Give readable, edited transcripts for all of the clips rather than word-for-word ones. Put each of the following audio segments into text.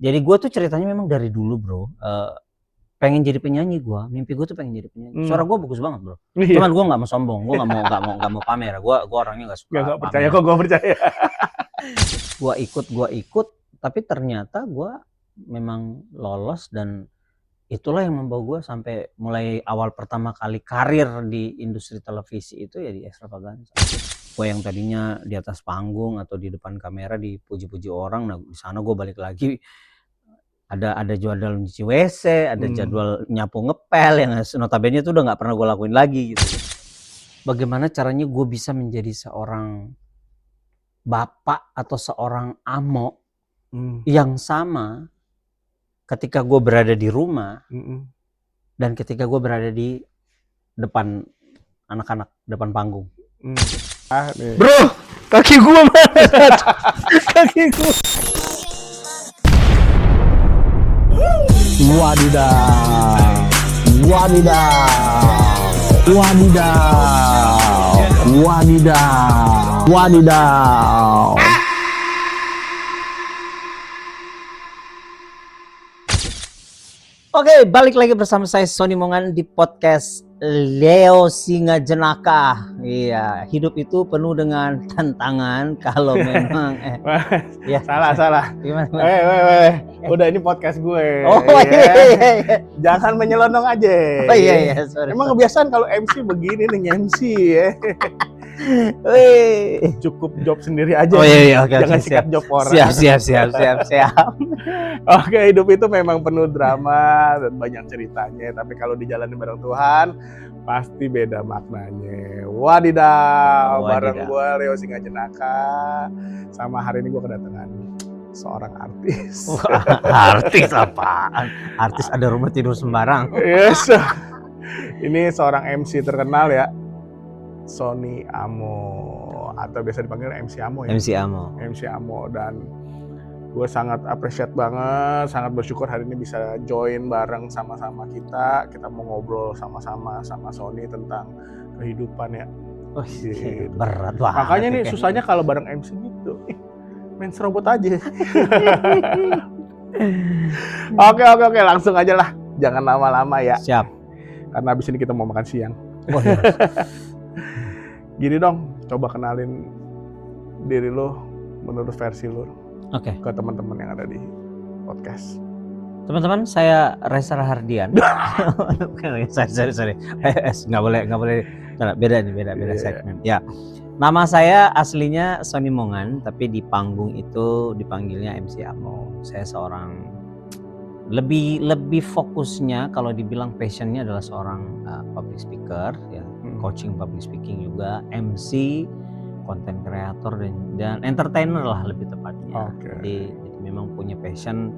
Jadi gue tuh ceritanya memang dari dulu bro, pengen jadi penyanyi gue, mimpi gue tuh pengen jadi penyanyi. Suara gue bagus banget bro. Iya. Cuman gue nggak mau sombong, gue nggak mau pamer. Gue orangnya nggak suka Nggak pamer. percaya kok, gue percaya. Gue ikut, tapi ternyata gue memang lolos dan itulah yang membawa gue sampai mulai awal pertama kali karir di industri televisi itu ya di Extravaganza. Gue yang tadinya di atas panggung atau di depan kamera dipuji-puji orang, nah di sana gue balik lagi ada jadwal nyuci WC, ada jadwal nyapu ngepel yang notabene itu udah nggak pernah gue lakuin lagi gitu. Bagaimana caranya gue bisa menjadi seorang bapak atau seorang amo yang sama ketika gue berada di rumah dan ketika gue berada di depan anak-anak, depan panggung. Bro, kaki gue mana? Kaki gue. Wadidaw, wadidaw, wadidaw, wadidaw, wadidaw. Oke, balik lagi bersama saya Sony Mongan di podcast Leo Singa Jenaka. Iya, hidup itu penuh dengan tantangan kalau memang ya. Salah. Gimana? Udah ini podcast gue. Oh iya. Jangan menyelonong aja. Oh iya, sorry. Emang kebiasaan kalau MC begini nih MC ya. Cukup job sendiri aja. Oh iya, oke. Jangan sikat job orang. Siap. Oke, hidup itu memang penuh drama dan banyak ceritanya. Tapi kalau dijalani bareng Tuhan, pasti beda maknanya. Wadidaw. Bareng gue Leo Singa Jenaka. Sama hari ini gue kedatangan seorang artis. Artis apaan? Artis ada rumah tidur sembarang. Yes. Ini seorang MC terkenal ya. Sony Amo atau biasa dipanggil MC Amo ya. MC Amo dan gue sangat appreciate banget, sangat bersyukur hari ini bisa join bareng sama-sama kita mau ngobrol sama-sama sama Sony tentang kehidupan ya. Oh, gitu. Berat banget. Makanya nih susahnya kalau bareng MC gitu. Main serobot aja. Oke, langsung aja lah. Jangan lama-lama ya. Siap. Karena abis ini kita mau makan siang. Oh, iya. Gini dong, coba kenalin diri lo menurut versi lo. Oke. Ke teman-teman yang ada di podcast. Teman-teman, saya Reza Rahardian. Sorry. Nggak boleh. Beda segmen. Ya. Nama saya aslinya Sony Mongan, tapi di panggung itu dipanggilnya MC Amo. Saya seorang lebih fokusnya kalau dibilang passionnya adalah seorang public speaker, ya, coaching public speaking juga, MC, content creator dan entertainer lah lebih tepatnya. Jadi memang punya passion,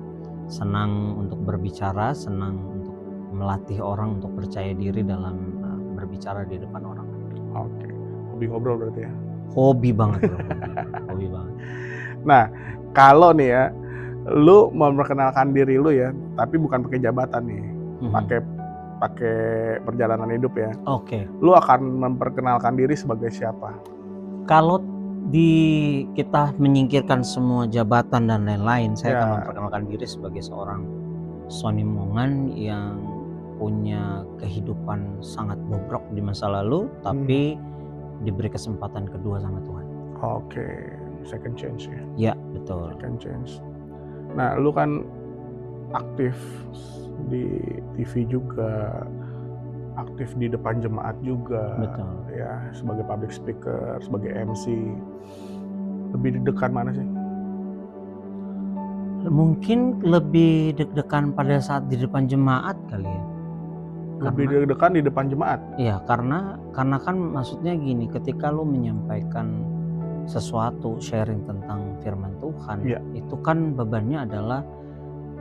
senang untuk berbicara, senang untuk melatih orang untuk percaya diri dalam berbicara di depan orang. Oke. Hobi ngobrol berarti ya? Hobi banget bro. Hobi banget. Nah, kalau nih ya, lu memperkenalkan diri lu ya, tapi bukan pakai jabatan nih, pakai perjalanan hidup ya. Oke. Lu akan memperkenalkan diri sebagai siapa? Kalau kita menyingkirkan semua jabatan dan lain-lain, saya akan memperkenalkan diri sebagai seorang Sony Mongan yang punya kehidupan sangat bobrok di masa lalu, tapi diberi kesempatan kedua sama Tuhan. Oke, second chance ya? Ya, betul. Second chance. Nah, lu kan aktif di TV juga, aktif di depan jemaat juga. Betul. Ya, sebagai public speaker, sebagai MC. Lebih deg-degan mana sih? Mungkin lebih deg-degan pada saat di depan jemaat kali ya. Lebih deg-degan di depan jemaat? Iya, karena kan maksudnya gini, ketika lu menyampaikan sesuatu, sharing tentang firman Tuhan, itu kan bebannya adalah,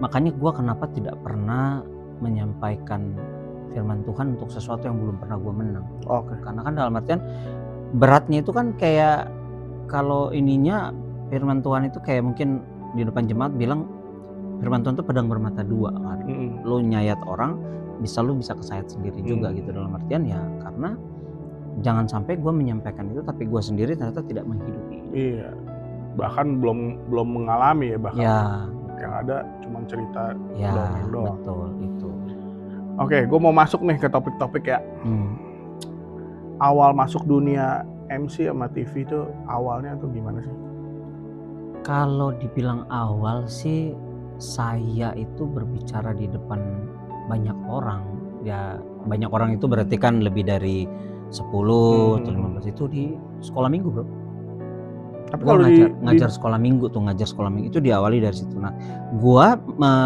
makanya gue kenapa tidak pernah menyampaikan firman Tuhan untuk sesuatu yang belum pernah gue menang. Karena kan dalam artian beratnya itu kan kayak kalau ininya firman Tuhan itu kayak mungkin di depan jemaat bilang firman Tuhan itu pedang bermata dua kan. Lu nyayat orang, lu bisa kesayat sendiri juga gitu, dalam artian ya karena jangan sampai gue menyampaikan itu tapi gue sendiri ternyata tidak menghidupi. Iya, bahkan belum mengalami ya bahkan. Ya, yang ada cuma cerita Ya, dongeng doang. betul itu. Oke, gue mau masuk nih ke topik-topik ya. Awal masuk dunia MC sama TV itu awalnya tuh gimana sih? Kalau dibilang awal sih, saya itu berbicara di depan banyak orang. Ya, banyak orang itu berarti kan lebih dari 10 atau 15 itu di sekolah minggu, Bro. Tapi Gua kalau ngajar sekolah minggu itu diawali dari situ. Nah, gua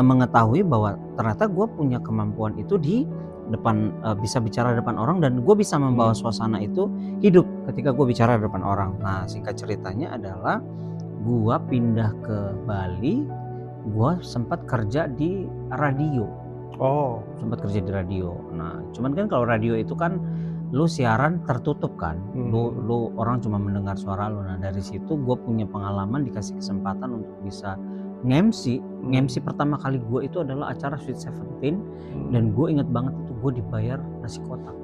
mengetahui bahwa ternyata gua punya kemampuan itu di depan, bisa bicara depan orang, dan gua bisa membawa suasana itu hidup ketika gua bicara depan orang. Nah, singkat ceritanya adalah gua pindah ke Bali, gua sempat kerja di radio. Sempat kerja di radio. Nah, cuman kan kalau radio itu kan lu siaran tertutup kan, lu orang cuma mendengar suara lu. Nah, dari situ gue punya pengalaman, dikasih kesempatan untuk bisa nge-MC pertama kali gue itu adalah acara Sweet Seventeen, dan gue inget banget itu gue dibayar nasi kotak,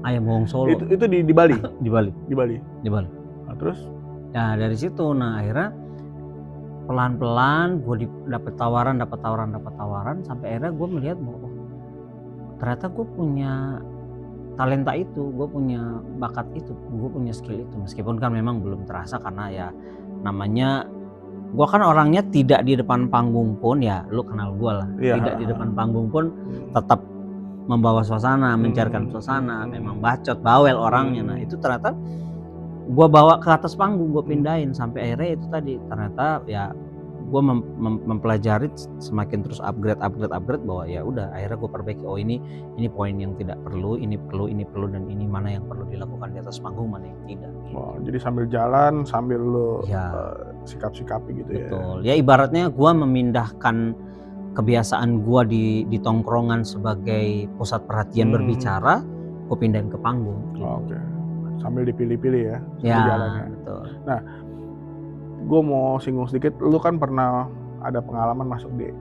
ayam bawang Solo. Itu di Bali? Di Bali. Di Bali. Nah, terus? Nah, dari situ, nah akhirnya pelan-pelan gue dapet tawaran sampai akhirnya gue melihat bahwa ternyata gue punya talenta itu, gue punya bakat itu, gue punya skill itu, meskipun kan memang belum terasa karena ya namanya gue kan orangnya tidak di depan panggung pun, ya lu kenal gue lah, tidak di depan panggung pun tetap membawa suasana, mencairkan suasana, memang bacot, bawel orangnya. Nah, itu ternyata gue bawa ke atas panggung, gue pindahin sampai akhirnya itu tadi, ternyata ya gue mempelajari semakin terus upgrade bahwa ya udah akhirnya gue perbaiki, oh ini poin yang tidak perlu, ini perlu, dan ini mana yang perlu dilakukan di atas panggung, mana yang tidak. Jadi sambil jalan sambil lo ya, sikap-sikapi gitu. Betul. Ya ibaratnya gue memindahkan kebiasaan gue di tongkrongan sebagai pusat perhatian berbicara, gue pindahin ke panggung gitu. Oke. Sambil dipilih-pilih ya jalannya. Betul. Nah, gue mau singgung sedikit, lu kan pernah ada pengalaman masuk di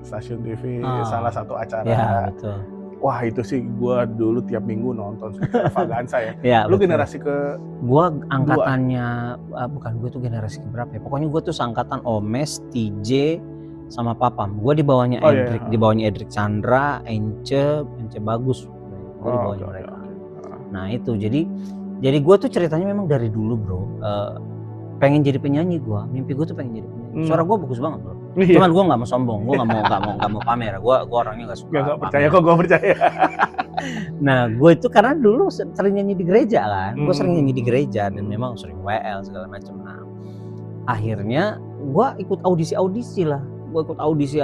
stasiun TV, salah satu acara. Ya, betul. Wah, itu sih gue dulu tiap minggu nonton Extravaganza ya. Ya, lu betul. generasi ke... Gue angkatannya, bukan, gue tuh generasi berapa ya, pokoknya gue tuh seangkatan Omes, TJ, sama Papam. Gue di bawahnya Edric, di bawahnya Edric Chandra, Ence Bagus. Gue di bawahnya mereka. Nah itu, jadi gue tuh ceritanya memang dari dulu, Bro. Pengen jadi penyanyi gue, mimpi gue tuh pengen jadi penyanyi. Suara gue bagus banget, Bro. Cuman gue nggak mau sombong, gue nggak mau pamer. Gue orangnya nggak suka. Gak percaya kok, gue percaya. Nah, gue itu karena dulu sering nyanyi di gereja kan, gue sering nyanyi di gereja dan memang sering WL segala macam. Nah, akhirnya gue ikut audisi lah, gue ikut audisi,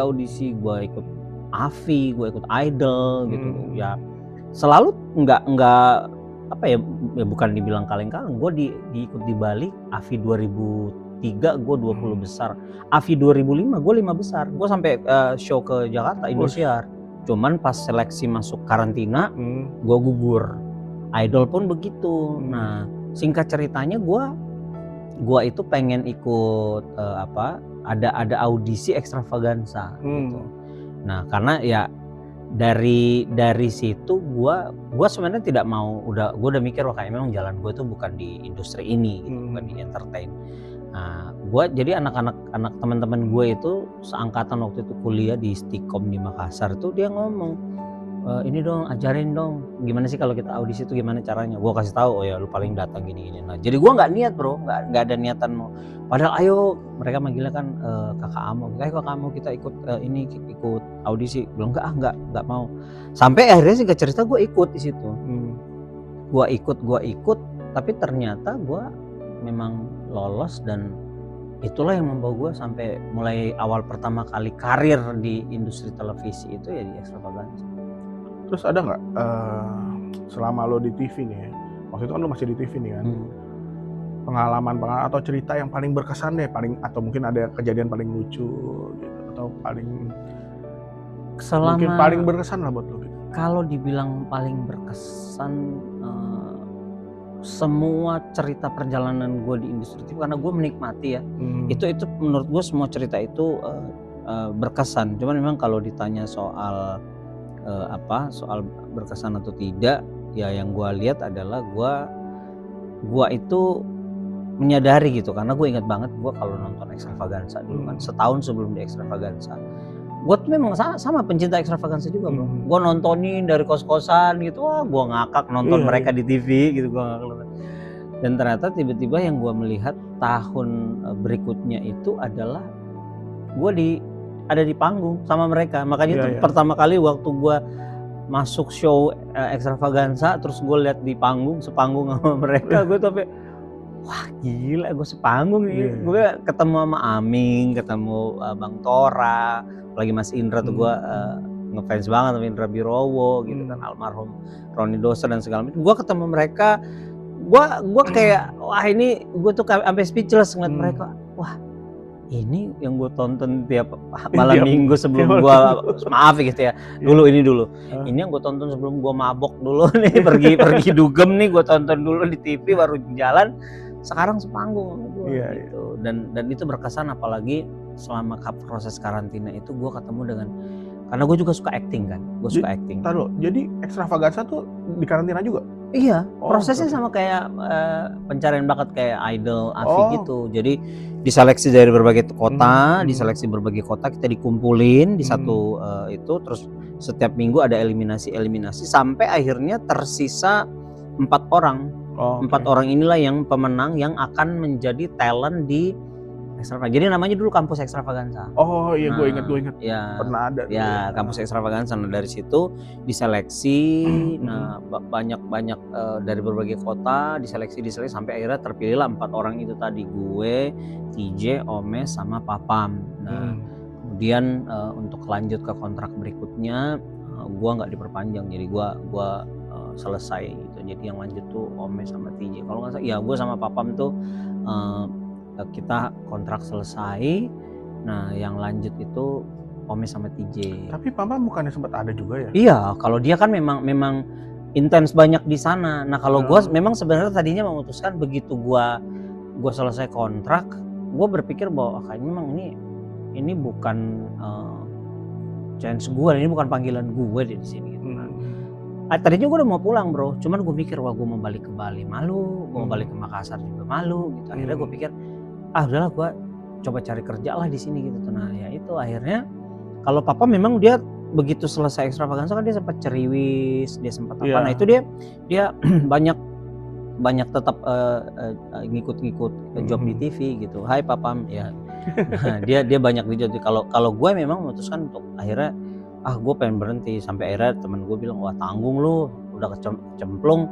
gue ikut AVI, gue ikut Idol gitu. Ya selalu nggak apa ya, bukan dibilang kaleng-kaleng. Gue diikut di Bali, AVI 2003 gue 20 besar, AVI 2005 gue 5 besar, gue sampai show ke Jakarta, Indosiar. Cuman pas seleksi masuk karantina, gue gugur. Idol pun begitu. Nah, singkat ceritanya gue itu pengen ikut ada audisi Extravaganza gitu. Nah, karena ya dari situ gue sebenarnya tidak mau, gue udah mikir, wah kayak memang jalan gue tuh bukan di industri ini gitu, bukan di entertain. Nah, gue jadi anak teman-teman gue itu seangkatan waktu itu kuliah di Stikom di Makassar tuh, dia ngomong, ini dong, ajarin dong gimana sih kalau kita audisi itu gimana caranya. Gue kasih tahu, oh ya lu paling datang gini. Nah, jadi gue nggak niat, Bro, nggak ada niatan mau. Padahal ayo, mereka manggilnya kan kakak Amo, kita ikut ikut audisi. Belum, nggak mau. Sampai akhirnya singkat cerita gue ikut di situ. Gue ikut, tapi ternyata gue memang lolos, dan itulah yang membawa gue sampai mulai awal pertama kali karir di industri televisi itu ya di Extravaganza. Terus ada nggak selama lo di TV nih ya, waktu itu kan lo masih di TV nih kan, pengalaman atau cerita yang paling berkesan deh, atau mungkin ada kejadian paling lucu gitu, atau mungkin paling berkesan lah buat lo gitu. Kalau dibilang paling berkesan, semua cerita perjalanan gue di industri TV, karena gue menikmati ya, itu menurut gue semua cerita itu berkesan. Cuman memang kalau ditanya soal soal berkesan atau tidak, ya yang gue lihat adalah gue itu menyadari gitu, karena gue ingat banget gue kalau nonton Extravaganza dulu kan, setahun sebelum di Extravaganza, gue tuh memang sama pencinta Extravaganza juga bro. Gue nontonin dari kos-kosan gitu, wah gue ngakak nonton mereka di TV gitu, gue ngakak. Dan ternyata tiba-tiba yang gue melihat tahun berikutnya itu adalah gue ada di panggung sama mereka. Makanya itu pertama kali waktu gue masuk show Extravaganza, terus gue lihat di panggung, sepanggung sama mereka, gue tuh wah gila, gue sepanggung nih. Gue ketemu sama Aming, ketemu Bang Tora, apalagi Mas Indra tuh gue ngefans banget sama Indra Birowo gitu kan, almarhum Roni Dosa dan segala macam. Gue ketemu mereka, gue kayak wah ini, gue tuh sampai speechless ngeliat mereka. Wah ini yang gue tonton tiap malam minggu sebelum gue maaf gitu ya, ini yang gue tonton sebelum gue mabok dulu nih, pergi dugem nih, gue tonton dulu di TV baru jalan, sekarang sepanggung sama gue gitu. Dan itu berkesan, apalagi selama proses karantina itu gue ketemu dengan, karena gue juga suka acting kan, gue suka acting. Jadi Extravaganza tuh di karantina juga? Iya, prosesnya sama kayak pencarian bakat kayak Idol, AVI gitu. Jadi diseleksi dari berbagai kota, kita dikumpulin di satu itu, terus setiap minggu ada eliminasi sampai akhirnya tersisa 4 orang. 4 orang inilah yang pemenang yang akan menjadi talent di Extravaganza. Jadi namanya dulu Kampus Extravaganza. Oh iya, gue ingat. Ya, pernah ada. Ya, Kampus Extravaganza. Nah dari situ diseleksi, nah banyak dari berbagai kota diseleksi sampai akhirnya terpilihlah 4 orang itu tadi, gue, TJ, Omes, sama Papam. Nah kemudian untuk lanjut ke kontrak berikutnya, gue nggak diperpanjang, jadi gue selesai gitu. Jadi yang lanjut tuh Omes sama TJ. Kalau nggak salah, ya gue sama Papam tuh kita kontrak selesai. Nah yang lanjut itu Omes sama TJ. Tapi Papa bukannya sempat ada juga ya? Iya, kalau dia kan memang intens banyak di sana. Nah kalau gue memang sebenarnya tadinya memutuskan begitu gue selesai kontrak, gue berpikir bahwa kayaknya memang ini bukan chance gue, ini bukan panggilan gue di sini. Gitu. Tadinya gue udah mau pulang bro, cuman gue mikir wah gue mau balik ke Bali malu, gue mau balik ke Makassar juga malu gitu. Akhirnya gue pikir udahlah gue coba cari kerja lah di sini gitu. Nah ya itu akhirnya, kalau Papa memang dia begitu selesai Extravaganza kan dia sempat ceriwis, dia sempat apa, nah itu dia banyak tetap ngikut job di TV gitu. Hai Papam ya. Nah, dia banyak di job. Kalau gue memang memutuskan untuk akhirnya gue pengen berhenti, sampai akhirnya temen gue bilang wah tanggung lu udah kecemplung,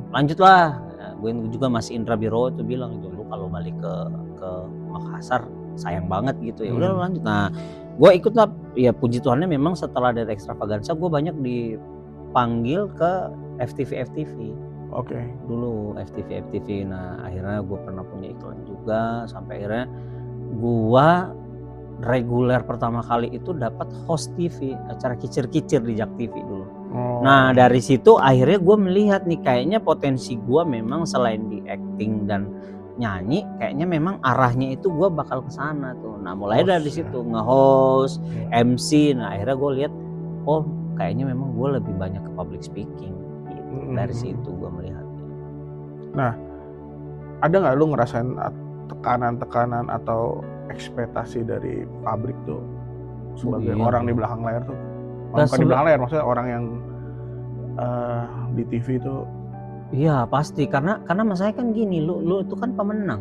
lanjutlah. Nah, gue juga masih Indra Biro itu bilang gitu, lu kalau balik ke Makassar sayang banget gitu ya, udah lanjut. Nah gue ikut lah, ya puji Tuhannya memang setelah dari Extravaganza gue banyak dipanggil ke FTV. Dulu FTV. Nah akhirnya gue pernah punya iklan juga, sampai akhirnya gue reguler pertama kali itu dapat host TV, acara kicir-kicir di Jak TV dulu. Nah dari situ akhirnya gue melihat nih, kayaknya potensi gue memang selain di acting dan nyanyi, kayaknya memang arahnya itu gue bakal ke sana tuh. Nah mulai dari situ nge-host, MC. Nah akhirnya gue lihat kayaknya memang gue lebih banyak ke public speaking gitu. Dari situ gue melihatnya. Nah ada nggak lu ngerasain tekanan atau ekspektasi dari pabrik tuh sebagai orang di belakang layar tuh? Bukan di belakang layar, maksudnya orang yang di TV tuh. Iya pasti, karena masalahnya kan gini, lu itu kan pemenang.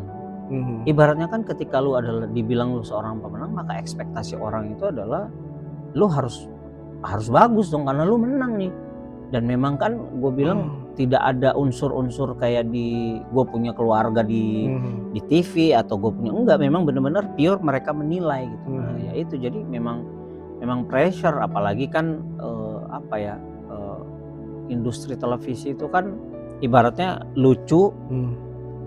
Ibaratnya kan ketika lu adalah dibilang lu seorang pemenang, maka ekspektasi orang itu adalah lu harus bagus dong karena lu menang nih. Dan memang kan gue bilang tidak ada unsur-unsur kayak gue punya keluarga di TV atau gue punya, enggak, memang benar-benar pure mereka menilai gitu. Nah ya itu, jadi memang pressure, apalagi kan industri televisi itu kan ibaratnya lucu,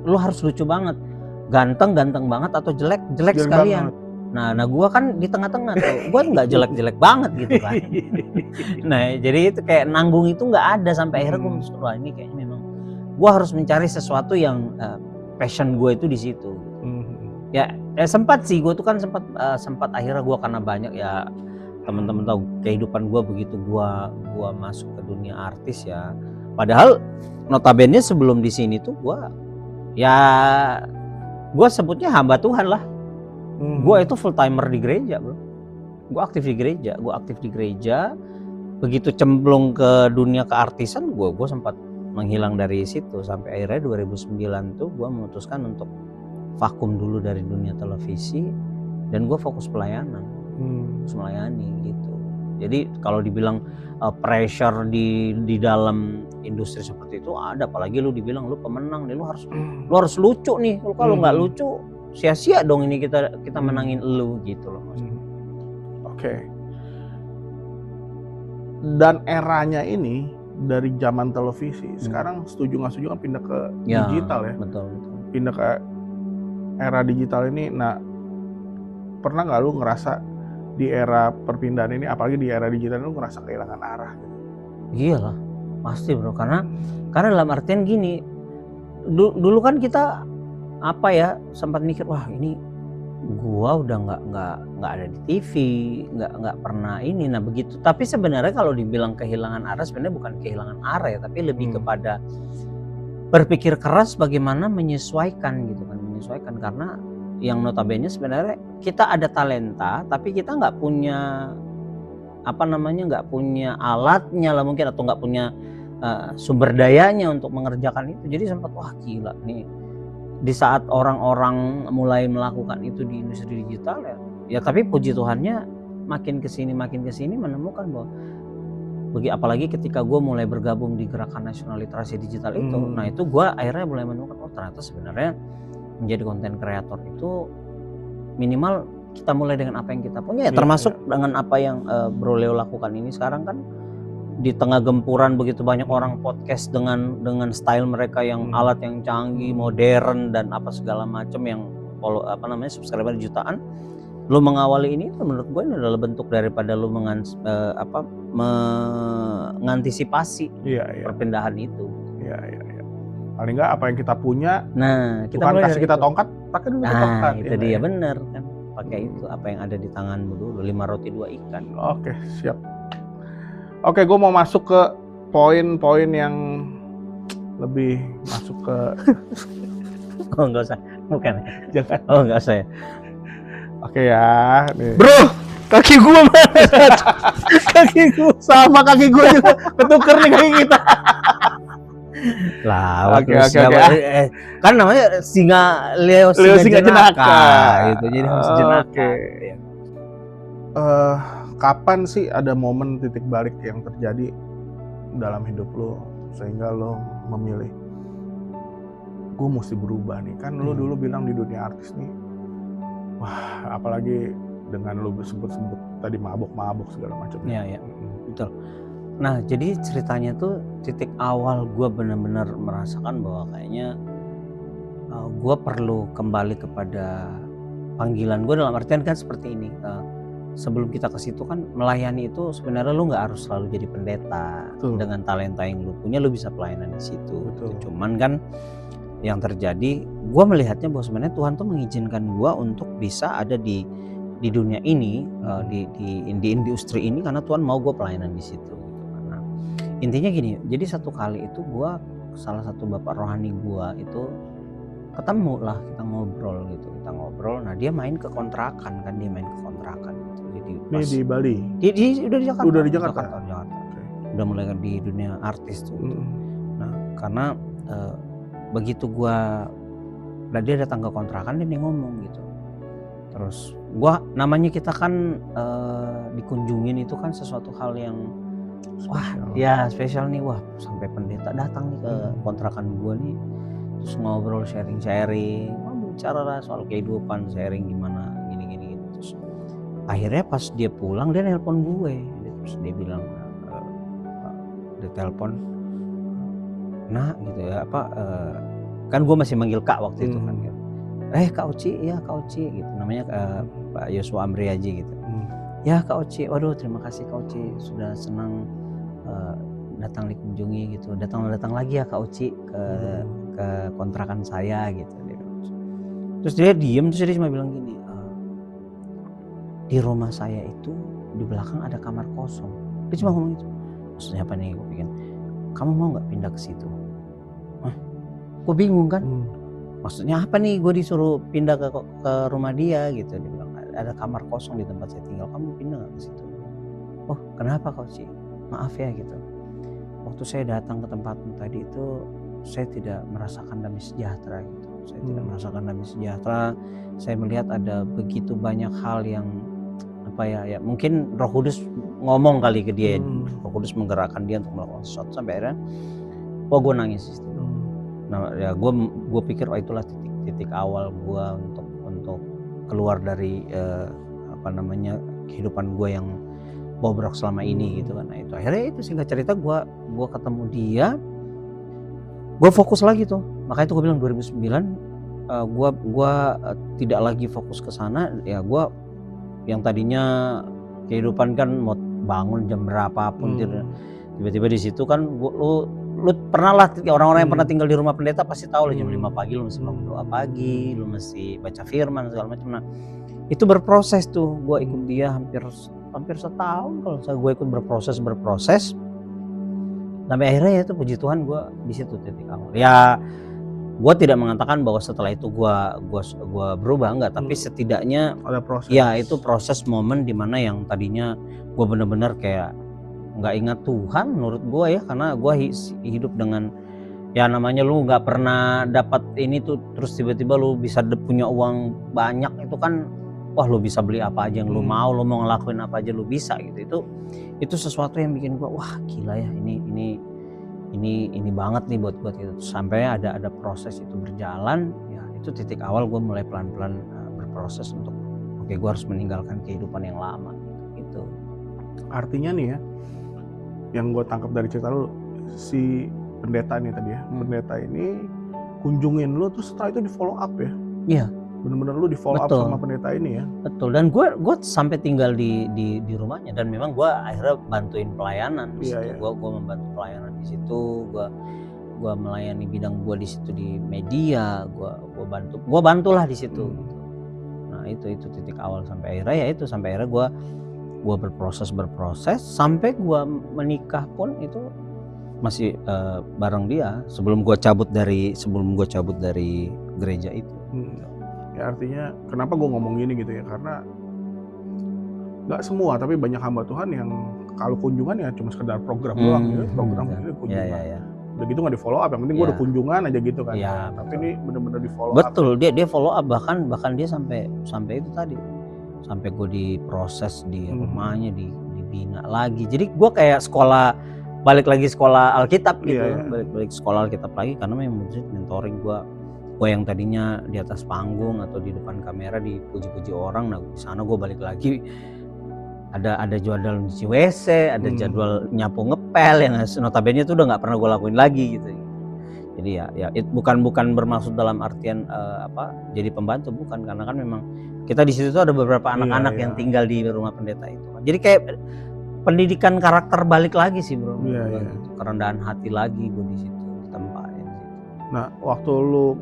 lu harus lucu banget, ganteng banget atau jelek sekalian. Nah gue kan di tengah-tengah tuh, gue nggak jelek banget gitu kan. Nah jadi itu kayak nanggung itu nggak ada, sampai akhirnya gue mikir wah ini kayaknya memang gue harus mencari sesuatu yang passion gue itu di situ. Ya sempat sih gue tuh kan sempat akhirnya gue, karena banyak ya teman-teman tahu kehidupan gue begitu gue masuk ke dunia artis ya. Padahal notabene sebelum di sini tuh gue Ya gue sebutnya hamba Tuhan lah. Gue itu full timer di gereja bro. Gue aktif di gereja. Begitu cemplung ke dunia keartisan, gue sempat menghilang dari situ sampai akhirnya 2009 tuh gue memutuskan untuk vakum dulu dari dunia televisi dan gue fokus pelayanan, fokus melayani gitu. Jadi kalau dibilang pressure di dalam industri seperti itu ada, apalagi lu dibilang lu pemenang nih, lu harus lucu nih, lu kalau nggak lucu sia-sia dong ini kita menangin lu gitu loh. Oke. Dan eranya ini dari zaman televisi, sekarang setuju nggak setuju kan pindah ke digital ya. Betul. Pindah ke era digital ini, nah pernah nggak lu ngerasa di era perpindahan ini, apalagi di era digital lu ngerasa kehilangan arah gitu? Iyalah, pasti bro, karena dalam artian gini, dulu kan kita apa ya sempat mikir wah ini gua udah nggak ada di TV, nggak pernah ini. Nah begitu, tapi sebenarnya kalau dibilang kehilangan arah, sebenarnya bukan kehilangan arah ya, tapi lebih kepada berpikir keras bagaimana menyesuaikan gitu kan, karena yang notabene sebenarnya kita ada talenta, tapi kita nggak punya nggak punya alatnya lah mungkin, atau nggak punya sumber dayanya untuk mengerjakan itu. Jadi sempat wah gila nih. Di saat orang-orang mulai melakukan itu di industri digital ya tapi puji Tuhannya makin kesini menemukan bahwa apalagi ketika gue mulai bergabung di gerakan nasional literasi digital itu, nah itu gue akhirnya mulai menemukan oh ternyata sebenarnya menjadi konten kreator itu minimal kita mulai dengan apa yang kita punya ya, termasuk dengan apa yang Bro Leo lakukan ini sekarang kan. Di tengah gempuran begitu banyak orang podcast dengan style mereka yang alat yang canggih, modern dan apa segala macam yang subscriber jutaan, lu mengawali ini menurut gue ini adalah bentuk daripada lu mengantisipasi perpindahan itu. Iya. Paling nggak apa yang kita punya, nah kita Tuhan kasih kita tongkat, pakai dulu tongkat. Itu dia bener kan, pakai itu apa yang ada di tanganmu dulu, 5 roti 2 ikan. Oke, siap. Oke, gue mau masuk ke poin-poin yang lebih masuk ke oh nggak usah, bukan jangan. Oh nggak usah ya. Oke ya nih. Bro, kaki gue mana? Kaki gue sama kaki gue juga ketuker nih kaki kita. Lah, Oke. Kan namanya Leo singa jenaka gitu, jadi harus jenaka. Kapan sih ada momen titik balik yang terjadi dalam hidup lo sehingga lo memilih gue mesti berubah nih? Kan lo dulu bilang di dunia artis nih, wah apalagi dengan lo sebut-sebut tadi mabuk segala macam. Iya, betul. Nah jadi ceritanya tuh titik awal gue benar-benar merasakan bahwa kayaknya gue perlu kembali kepada panggilan gue, dalam artian kan seperti ini. Sebelum kita ke situ kan melayani itu sebenarnya lu nggak harus selalu jadi pendeta. Betul. Dengan talenta yang lu punya lu bisa pelayanan di situ. Betul. Cuman kan yang terjadi, gue melihatnya bahwa sebenarnya Tuhan tuh mengizinkan gue untuk bisa ada di dunia ini, di industri ini karena Tuhan mau gue pelayanan di situ. Nah, intinya gini, jadi satu kali itu gue salah satu bapak rohani gue itu ketemu lah, kita ngobrol. Nah dia main ke kontrakan kan, gitu. Ini di Bali? Udah di Jakarta. Udah di Jakarta. Okay. Udah mulai di dunia artis tuh. Nah karena begitu dia datang ke kontrakan dia ngomong gitu. Terus namanya kita kan dikunjungin itu kan sesuatu hal yang spesial nih, sampai pendeta datang nih ke kontrakan gua nih, terus ngobrol sharing, bicara lah soal kehidupan, sharing gimana gini. Terus akhirnya pas dia pulang dia nelpon gue, terus dia bilang dia telepon gitu ya kan gue masih manggil Kak waktu itu kan gitu. Kak Oci, ya Kak Oci gitu, namanya Pak Yosua Amriaji gitu. Ya Kak Oci, waduh terima kasih Kak Oci, sudah senang datang dikunjungi gitu. Datang lagi ya Kak Oci ke kontrakan saya gitu. Terus dia diem, terus dia cuma bilang gini, di rumah saya itu di belakang ada kamar kosong. Dia cuma ngomong gitu. Maksudnya apa nih? Gue pikir, kamu mau nggak pindah ke situ? Gue bingung kan. maksudnya apa nih gue disuruh pindah ke rumah dia gitu. Dia bilang ada kamar kosong di tempat saya tinggal, kamu pindah nggak ke situ? Oh kenapa Coach? Maaf ya gitu, waktu saya datang ke tempatmu tadi itu saya tidak merasakan damai sejahtera gitu. Saya tidak merasakan damai sejahtera. Saya melihat ada begitu banyak hal yang apa ya mungkin Roh Kudus ngomong kali ke dia, Roh Kudus menggerakkan dia untuk melakukan sesuatu sampai akhirnya gue nangis di situ. Nah ya gue pikir itulah titik awal gue untuk keluar dari kehidupan gue yang bobrok selama ini gitu kan. Nah itu akhirnya itu singkat cerita gue ketemu dia, gue fokus lagi tuh. Makanya itu gue bilang 2009 gue tidak lagi fokus ke sana. Ya gue yang tadinya kehidupan kan mau bangun jam berapapun tiba-tiba di situ kan lu pernah lah, orang-orang yang pernah tinggal di rumah pendeta pasti tahu lah jam 5 pagi lu mesti bangun doa pagi, lu mesti baca firman segala macam. Nah itu berproses tuh, gue ikut dia hampir setahun kalau gue ikut berproses sampai akhirnya ya itu puji Tuhan gue di situ titik awal. Ya gue tidak mengatakan bahwa setelah itu gue berubah, enggak, tapi setidaknya ada proses. Ya itu proses momen dimana yang tadinya gue benar-benar kayak nggak ingat Tuhan menurut gue ya, karena gue hidup dengan ya namanya lu nggak pernah dapat ini tuh, terus tiba-tiba lu bisa punya uang banyak, itu kan wah lu bisa beli apa aja yang lu mau ngelakuin apa aja lu bisa gitu. Itu sesuatu yang bikin gue wah gila ya, ini banget nih buat gue gitu. Sampai ada proses itu berjalan, ya itu titik awal gue mulai pelan-pelan berproses untuk oke gue harus meninggalkan kehidupan yang lama gitu. Artinya nih ya, yang gue tangkap dari cerita lu, si pendeta ini tadi ya, pendeta ini kunjungin lu terus setelah itu di follow up ya? Iya. Bener-bener lu di follow up sama pendeta ini ya? Betul, dan gue sampai tinggal di rumahnya, dan memang gue akhirnya bantuin pelayanan di situ. Gue membantu pelayanan di situ, gue melayani bidang gue di situ di media, gue bantulah di situ. Nah itu titik awal sampai akhirnya gue berproses sampai gue menikah pun itu masih bareng dia sebelum gue cabut dari gereja itu. Ya artinya kenapa gue ngomong gini gitu ya, karena nggak semua tapi banyak hamba Tuhan yang kalau kunjungan ya cuma sekedar program doang gitu, program ini kunjungan. Udah gitu nggak di follow up, yang penting gue udah kunjungan aja gitu kan. Tapi ini bener-bener di follow up. Betul, dia follow up, bahkan dia sampai itu tadi, sampai gue diproses di rumahnya, dibina lagi. Jadi gue kayak balik lagi sekolah Alkitab gitu, balik sekolah Alkitab lagi, karena memang mentoring gue yang tadinya di atas panggung atau di depan kamera dipuji-puji orang. Nah di sana gue balik lagi ada jadwal nyuci WC, ada jadwal nyapu ngepel yang notabene itu udah nggak pernah gue lakuin lagi gitu. Jadi ya bukan bermaksud dalam artian jadi pembantu, bukan, karena kan memang kita di situ tuh ada beberapa anak-anak yang tinggal di rumah pendeta itu kan. Jadi kayak pendidikan karakter balik lagi sih bro, gitu. Kerendahan hati lagi gue di situ ditempatnya. Nah waktu lu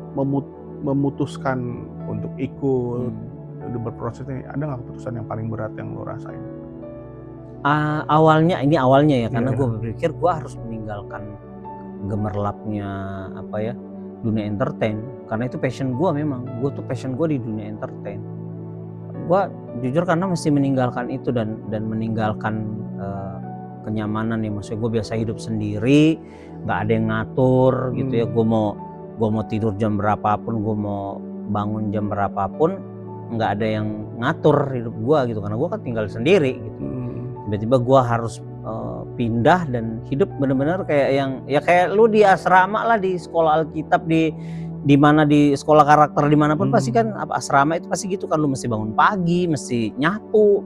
memutuskan untuk ikut berproses ini, ada nggak keputusan yang paling berat yang lu rasain? Awalnya ya, karena gue berpikir gue harus meninggalkan gemerlapnya dunia entertain, karena itu passion gue. Memang gue tuh passion gue di dunia entertain. Gue jujur karena mesti meninggalkan itu dan meninggalkan kenyamanan nih, maksudnya gue biasa hidup sendiri, nggak ada yang ngatur gitu ya. Gue mau tidur jam berapapun, gue mau bangun jam berapapun, nggak ada yang ngatur hidup gue gitu, karena gue kan tinggal sendiri gitu. Tiba-tiba gue harus pindah dan hidup benar-benar kayak lu di asrama lah, di sekolah Alkitab, di mana di sekolah karakter dimanapun pasti kan asrama itu pasti gitu kan, lu mesti bangun pagi, mesti nyapu,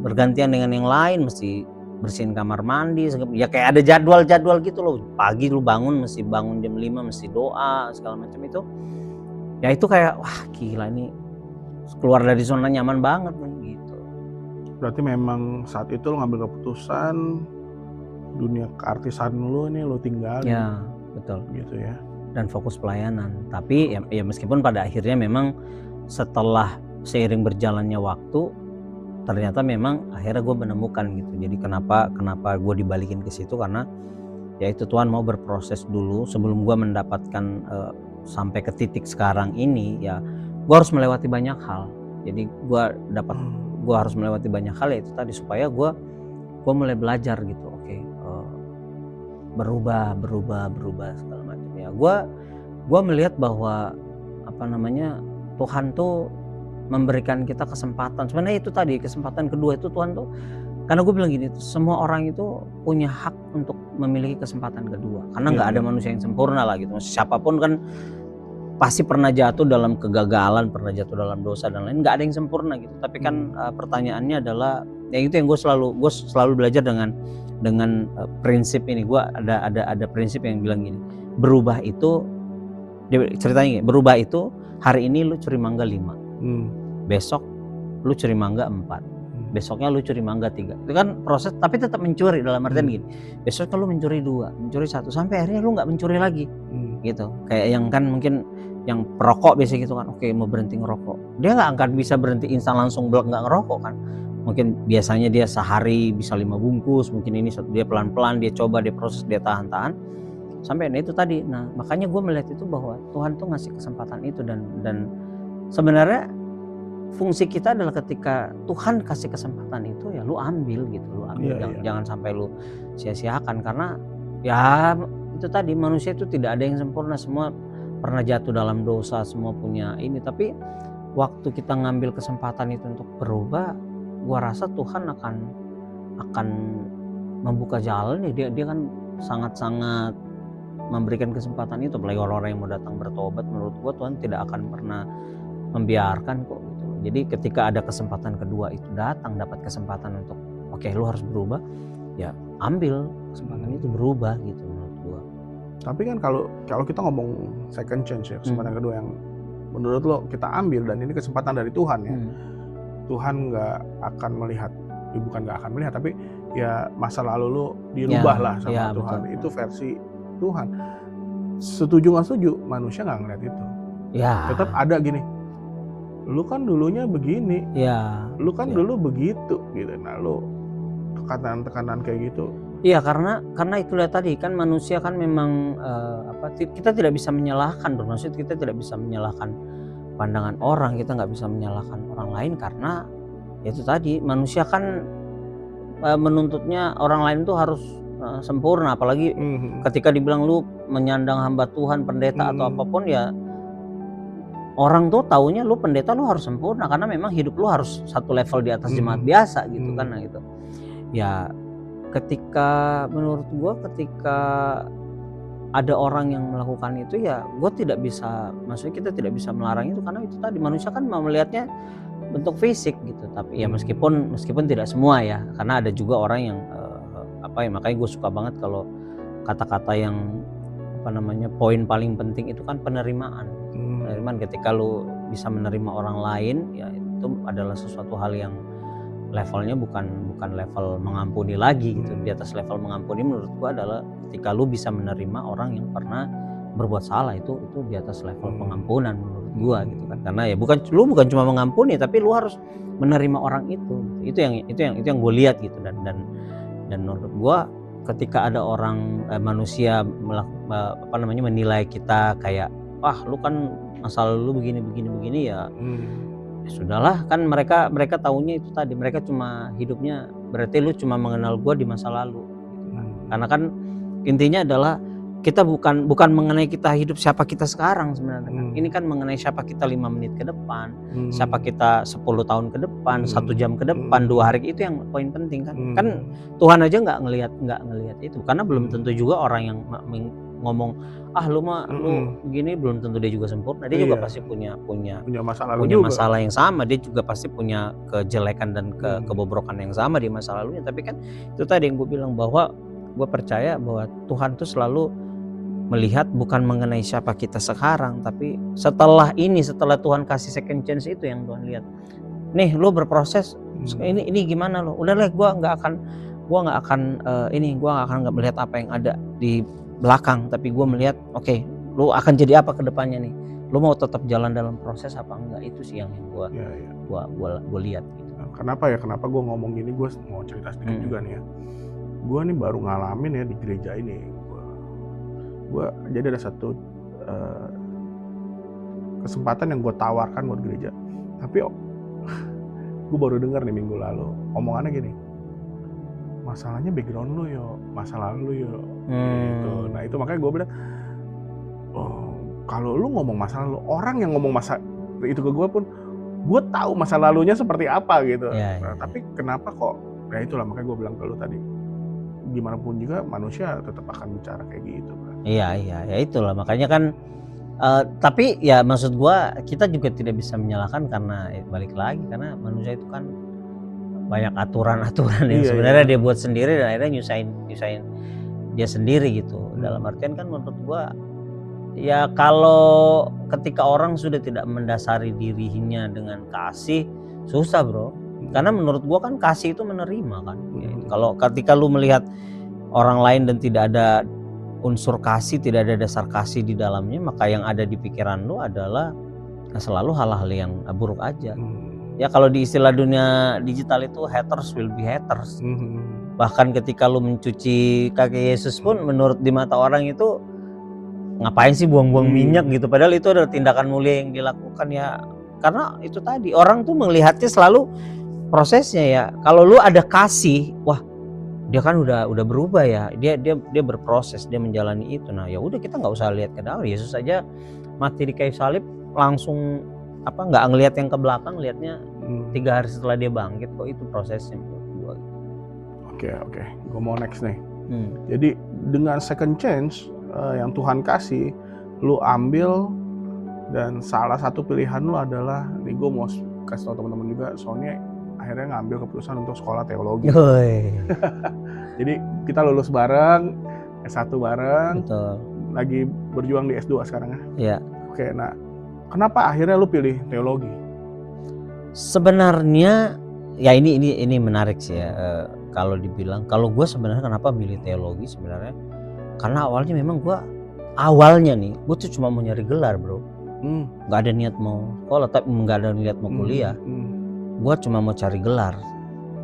bergantian dengan yang lain, mesti bersihin kamar mandi, ya kayak ada jadwal gitu loh. Pagi lu mesti bangun jam 5, mesti doa segala macam itu. Ya itu kayak wah gila, ini keluar dari zona nyaman banget nih gitu. Berarti memang saat itu lu ngambil keputusan dunia keartisan lu ini lu tinggalin. Ya betul gitu ya. Dan fokus pelayanan. Tapi ya meskipun pada akhirnya memang setelah seiring berjalannya waktu, ternyata memang akhirnya gue menemukan gitu. Jadi kenapa gue dibalikin ke situ, karena ya itu Tuhan mau berproses dulu sebelum gue mendapatkan sampai ke titik sekarang ini ya gue harus melewati banyak hal. Jadi gue harus melewati banyak hal ya itu tadi supaya gue mulai belajar gitu. Oke, berubah segala macam ya. Gue melihat bahwa Tuhan tuh memberikan kita kesempatan. Sebenarnya itu tadi kesempatan kedua itu Tuhan tuh, karena gue bilang gini, semua orang itu punya hak untuk memiliki kesempatan kedua. Karena nggak ada manusia yang sempurna lah gitu. Siapapun kan pasti pernah jatuh dalam kegagalan, pernah jatuh dalam dosa dan lain. Nggak ada yang sempurna gitu. Tapi kan pertanyaannya adalah, ya itu yang gue selalu belajar dengan prinsip ini. Gue ada prinsip yang bilang gini, berubah itu, ceritanya gini, berubah itu hari ini lu curi mangga 5, besok lu curi mangga 4. Besoknya lu curi mangga 3. Itu kan proses, tapi tetap mencuri dalam artian gini. Besoknya lu mencuri 2, mencuri 1, sampai akhirnya lu nggak mencuri lagi. Gitu. Kayak yang kan mungkin yang perokok biasa gitu kan. Oke, mau berhenti ngerokok. Dia nggak akan bisa berhenti instan langsung nggak ngerokok kan. Mungkin biasanya dia sehari bisa 5 bungkus, mungkin ini dia pelan-pelan, dia coba, dia proses, dia tahan-tahan. Sampai itu tadi. Nah, makanya gue melihat itu bahwa Tuhan tuh ngasih kesempatan itu dan sebenarnya fungsi kita adalah ketika Tuhan kasih kesempatan itu ya lu ambil gitu, lu ambil, jangan sampai lu sia-siakan, karena ya itu tadi, manusia itu tidak ada yang sempurna, semua pernah jatuh dalam dosa, semua punya ini, tapi waktu kita ngambil kesempatan itu untuk berubah, gua rasa Tuhan akan membuka jalan ya. Dia kan sangat-sangat memberikan kesempatan itu, apalagi orang-orang yang mau datang bertobat. Menurut gua Tuhan tidak akan pernah membiarkan kok gitu. Jadi ketika ada kesempatan kedua itu datang, dapat kesempatan untuk oke, lu harus berubah, ya ambil kesempatan itu, berubah gitu menurut gua. Tapi kan kalau kita ngomong second chance ya, kesempatan kedua yang menurut lo kita ambil, dan ini kesempatan dari Tuhan ya. Tuhan nggak akan melihat, bukan nggak akan melihat, tapi ya masa lalu lo dirubah lah sama Tuhan. Betul. Itu versi Tuhan. Setuju nggak setuju, manusia nggak ngeliat itu. Ya. Tetap ada gini, lu kan dulunya begini, lu kan dulu begitu gitu. Nah, lu tekanan kayak gitu. Iya, karena itu lihat tadi kan, manusia kan memang kita tidak bisa menyalahkan, maksud kita tidak bisa menyalahkan pandangan orang, kita nggak bisa menyalahkan orang lain, karena itu tadi manusia kan menuntutnya orang lain tuh harus sempurna, apalagi ketika dibilang lu menyandang hamba Tuhan, pendeta atau apapun ya. Orang tuh taunya lu pendeta lu harus sempurna, karena memang hidup lu harus satu level di atas jemaat biasa gitu kan gitu. Ya menurut gua ketika ada orang yang melakukan itu ya gua tidak bisa, maksudnya kita tidak bisa melarang itu, karena itu tadi manusia kan mau melihatnya bentuk fisik gitu. Tapi ya meskipun tidak semua ya, karena ada juga orang yang makanya gue suka banget kalau kata-kata yang poin paling penting itu kan penerimaan. Penerimaan, ketika lu bisa menerima orang lain ya itu adalah sesuatu hal yang levelnya bukan level mengampuni lagi gitu. Di atas level mengampuni menurut gua adalah ketika lu bisa menerima orang yang pernah berbuat salah, itu di atas level pengampunan menurut gua gitu kan. Karena ya lu bukan cuma mengampuni, tapi lu harus menerima orang itu. Itu yang gue lihat gitu. Dan menurut gua ketika ada orang manusia menilai kita kayak, wah lu kan masa lalu begini ya, ya sudahlah, kan mereka taunya itu tadi, mereka cuma hidupnya, berarti lu cuma mengenal gua di masa lalu gitu kan. Karena kan intinya adalah kita bukan mengenai kita hidup siapa kita sekarang sebenarnya kan. Ini kan mengenai siapa kita 5 menit ke depan, siapa kita 10 tahun ke depan, 1 jam ke depan, 2 hari, itu yang poin penting kan. Kan Tuhan aja nggak ngelihat itu, karena belum tentu juga orang yang ngomong lu begini, belum tentu dia juga sempurna. Dia juga pasti punya masalah yang sama, dia juga pasti punya kejelekan dan kebobrokan yang sama di masa lalunya. Tapi kan itu tadi yang gue bilang, bahwa gue percaya bahwa Tuhan tuh selalu melihat bukan mengenai siapa kita sekarang, tapi setelah Tuhan kasih second chance itu yang Tuhan lihat. Nih lu berproses, ini gimana lo? Udahlah, gue nggak akan melihat apa yang ada di belakang, tapi gue melihat oke, lu akan jadi apa ke depannya nih? Lu mau tetap jalan dalam proses apa enggak? Itu sih yang gue lihat gitu. Kenapa gue ngomong gini? Gue mau cerita sedikit juga nih ya. Gue nih baru ngalamin ya di gereja ini. Gue jadi ada satu kesempatan yang gue tawarkan buat gereja. Tapi gue baru dengar nih minggu lalu omongannya gini, masalahnya background lu yo, masa lalu lu yo, gitu. Nah itu makanya gue bilang, oh, kalau lu ngomong masa lalu, orang yang ngomong masa itu ke gue pun, gue tahu masa lalunya seperti apa gitu. Tapi kenapa kok? Ya itulah makanya gue bilang ke lu tadi, gimana pun juga manusia tetap akan bicara kayak gitu. Iya, ya itulah makanya kan. Tapi ya maksud gua kita juga tidak bisa menyalahkan karena balik lagi karena manusia itu kan banyak aturan-aturan yang sebenarnya dia buat sendiri dan akhirnya nyusahin dia sendiri gitu. Dalam artian kan menurut gua ya kalau ketika orang sudah tidak mendasari dirinya dengan kasih susah bro. Karena menurut gua kan kasih itu menerima kan. Kalau ketika lu melihat orang lain dan tidak ada unsur kasih, tidak ada dasar kasih di dalamnya, maka yang ada di pikiran lu adalah selalu hal-hal yang buruk aja. Ya kalau di istilah dunia digital itu haters will be haters. Bahkan ketika lu mencuci kaki Yesus pun menurut di mata orang itu ngapain sih buang-buang minyak gitu, padahal itu adalah tindakan mulia yang dilakukan ya. Karena itu tadi orang tuh melihatnya selalu prosesnya ya. Kalau lu ada kasih, wah dia kan udah berubah ya, dia berproses, dia menjalani itu. Nah ya udah kita nggak usah lihat ke dalam. Yesus aja mati di kayu salib langsung nggak ngelihat yang ke belakang, lihatnya 3 hari setelah dia bangkit. Kok itu prosesnya menurut gua. Oke, gue mau next nih. Jadi dengan second chance yang Tuhan kasih, lu ambil, dan salah satu pilihan lu adalah, nih gue mau kasih tau teman-teman juga, soalnya akhirnya ngambil keputusan untuk sekolah teologi. Jadi kita lulus bareng, S1 bareng. Betul. Lagi berjuang di S2 sekarang ya. Oke, nah kenapa akhirnya lu pilih teologi? Sebenarnya ya ini menarik sih ya. Kalau dibilang, kalau gue sebenarnya kenapa milih teologi sebenarnya? Karena awalnya memang gue tuh cuma mau nyari gelar bro. Gak ada niat mau sekolah, tapi gak ada niat mau kuliah. Gue cuma mau cari gelar,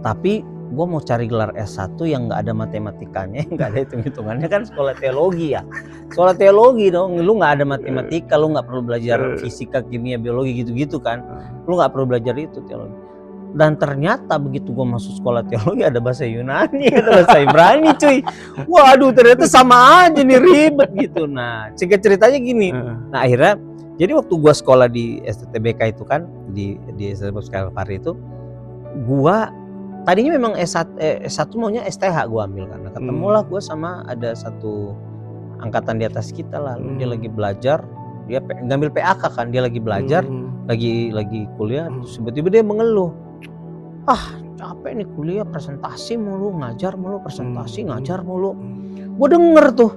tapi gue mau cari gelar S1 yang gak ada matematikanya, gak ada hitung-hitungannya. Kan sekolah teologi ya, sekolah teologi dong, lu gak ada matematika, lu gak perlu belajar fisika, kimia, biologi gitu-gitu kan, lu gak perlu belajar itu teologi. Dan ternyata begitu gue masuk sekolah teologi ada bahasa Yunani, ada bahasa Ibrani cuy. Waduh ternyata sama aja nih, ribet gitu. Nah singkat ceritanya gini, nah akhirnya jadi waktu gue sekolah di STTBK itu kan, di STT Kalvari itu, gue tadinya memang S1 maunya STH gue ambil, karena ketemulah gue sama ada satu angkatan di atas kita lah, dia lagi belajar, dia ngambil PAK kan, dia lagi belajar, lagi kuliah, terus tiba-tiba dia mengeluh, capek nih kuliah, presentasi mulu, ngajar mulu, presentasi ngajar mulu. Gue denger tuh,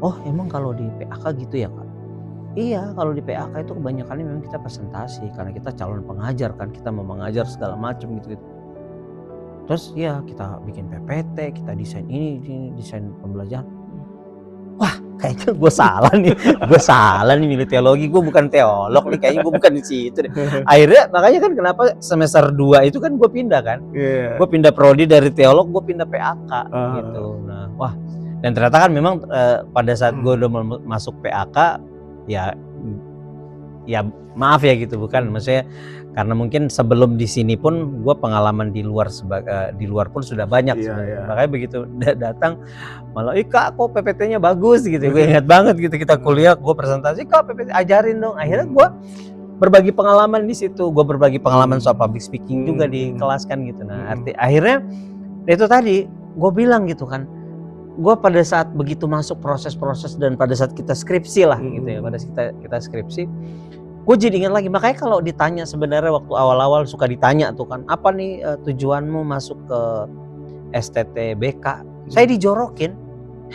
oh emang kalau di PAK gitu ya kak? Iya, kalau di PAK itu kebanyakannya memang kita presentasi karena kita calon pengajar kan, kita mau mengajar segala macam gitu. Terus ya kita bikin PPT, kita desain desain pembelajaran. Wah, kayaknya gue salah nih milih teologi, gue bukan teolog nih, kayaknya gue bukan di situ deh. Akhirnya makanya kan kenapa semester 2 itu kan gue pindah kan, gue pindah prodi dari teolog, gue pindah PAK gitu. Nah, wah, dan ternyata kan memang pada saat gue udah masuk PAK, ya maaf ya gitu, bukan maksudnya karena mungkin sebelum di sini pun gue pengalaman di luar pun sudah banyak sebenarnya. Makanya begitu datang malah kak kok PPT-nya bagus gitu. Gue ingat banget gitu, kita kuliah gue presentasi, kak PPT ajarin dong. Akhirnya gue berbagi pengalaman di situ, gue berbagi pengalaman soal public speaking juga di kelas kan gitu. Nah akhirnya itu tadi gue bilang gitu kan, gue pada saat begitu masuk proses-proses dan pada saat kita skripsi lah gitu ya, pada saat kita skripsi, gue jadi ingat lagi. Makanya kalau ditanya sebenarnya waktu awal-awal suka ditanya tuh kan, apa nih tujuanmu masuk ke STTBK? Saya dijorokin,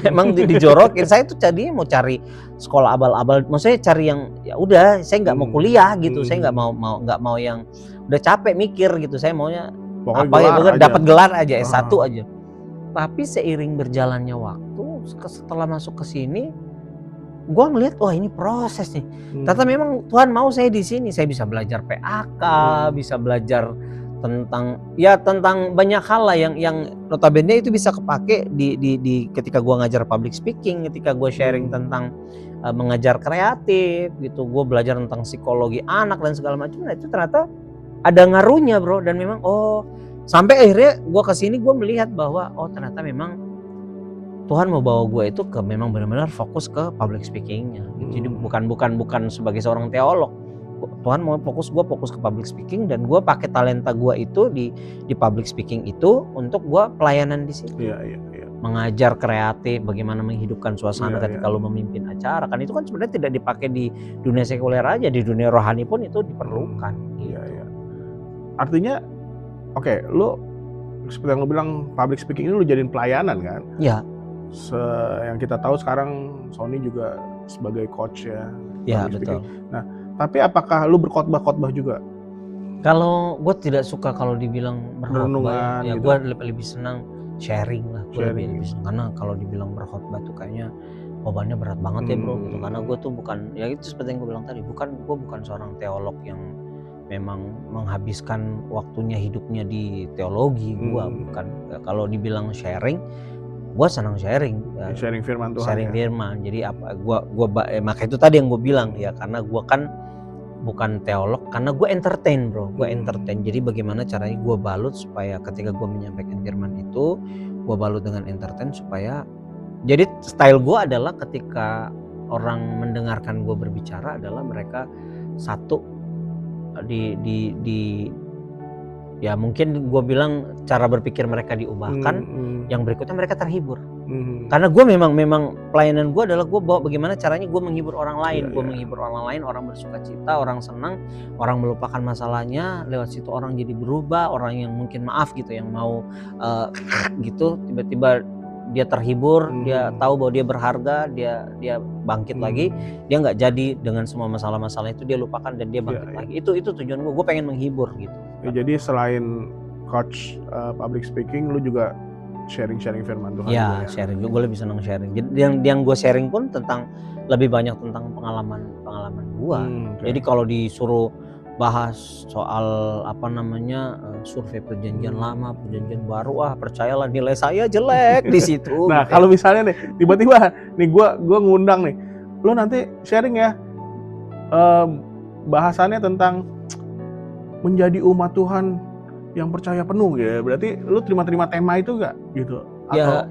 emang dijorokin. Saya tuh tadinya mau cari sekolah abal-abal, maksudnya cari yang ya udah, saya nggak mau kuliah gitu, saya nggak mau yang udah capek mikir gitu, saya maunya dapat gelar aja, S1 aja. Tapi seiring berjalannya waktu, setelah masuk ke sini, gue ngeliat wah ini proses nih. Ternyata memang Tuhan mau saya di sini, saya bisa belajar PAK, bisa belajar tentang banyak hal lah yang notabene itu bisa kepake di ketika gue ngajar public speaking, ketika gue sharing tentang mengajar kreatif gitu, gue belajar tentang psikologi anak dan segala macam. Nah itu ternyata ada ngaruhnya bro, dan memang sampai akhirnya gue kesini gue melihat bahwa ternyata memang Tuhan mau bawa gue itu ke memang benar-benar fokus ke public speakingnya gitu. Jadi bukan sebagai seorang teolog. Tuhan mau fokus ke public speaking, dan gue pakai talenta gue itu di public speaking itu untuk gue pelayanan di situ. Iya. Mengajar kreatif, bagaimana menghidupkan suasana ketika lu memimpin acara. Kan itu kan sebenarnya tidak dipakai di dunia sekuler aja, di dunia rohani pun itu diperlukan. Iya. Artinya, oke, lu seperti yang lu bilang public speaking ini lu jadiin pelayanan kan? Iya. Yang kita tahu sekarang Sony juga sebagai coach ya. Iya betul. Nah, tapi apakah lu berkhotbah juga? Kalau gue tidak suka kalau dibilang berkhotbah, ya gitu. gue lebih senang sharing lah. Gue lebih senang, karena kalau dibilang berkhotbah tuh kayaknya bebannya berat banget ya bro gitu. Karena gue tuh bukan, ya itu seperti yang gue bilang tadi, gue bukan seorang teolog yang memang menghabiskan waktunya hidupnya di teologi. Gue bukan. Kalau dibilang sharing, gue senang sharing. Sharing firman Tuhan. Sharing firman. Jadi maka itu tadi yang gue bilang ya, karena gue kan bukan teolog, karena gue entertain bro, gue entertain. Jadi bagaimana caranya gue balut supaya ketika gue menyampaikan firman itu, gue balut dengan entertain supaya, jadi style gue adalah ketika orang mendengarkan gue berbicara adalah mereka satu ya mungkin gue bilang cara berpikir mereka diubahkan, yang berikutnya mereka terhibur. Karena gue memang pelayanan gue adalah gue bawa bagaimana caranya gue menghibur orang lain. Gue menghibur orang lain, orang bersuka cita, orang senang, orang melupakan masalahnya, lewat situ orang jadi berubah, orang yang mungkin maaf gitu, yang mau gitu tiba-tiba dia terhibur, dia tahu bahwa dia berharga, dia bangkit lagi, dia nggak jadi dengan semua masalah-masalah itu dia lupakan dan dia bangkit lagi. Itu tujuan gue pengen menghibur gitu. Ya, jadi selain coach public speaking, lu juga sharing firman Tuhan. Ya, sharing. Gue lebih senang sharing. Jadi yang gue sharing pun lebih banyak tentang pengalaman gue. Jadi kalau disuruh bahas soal survei perjanjian lama, perjanjian baru, percayalah nilai saya jelek di situ. Nah, kalau misalnya nih tiba-tiba nih gue ngundang nih, lu nanti sharing ya, bahasannya tentang menjadi umat Tuhan yang percaya penuh ya. Berarti lu terima tema itu gak gitu?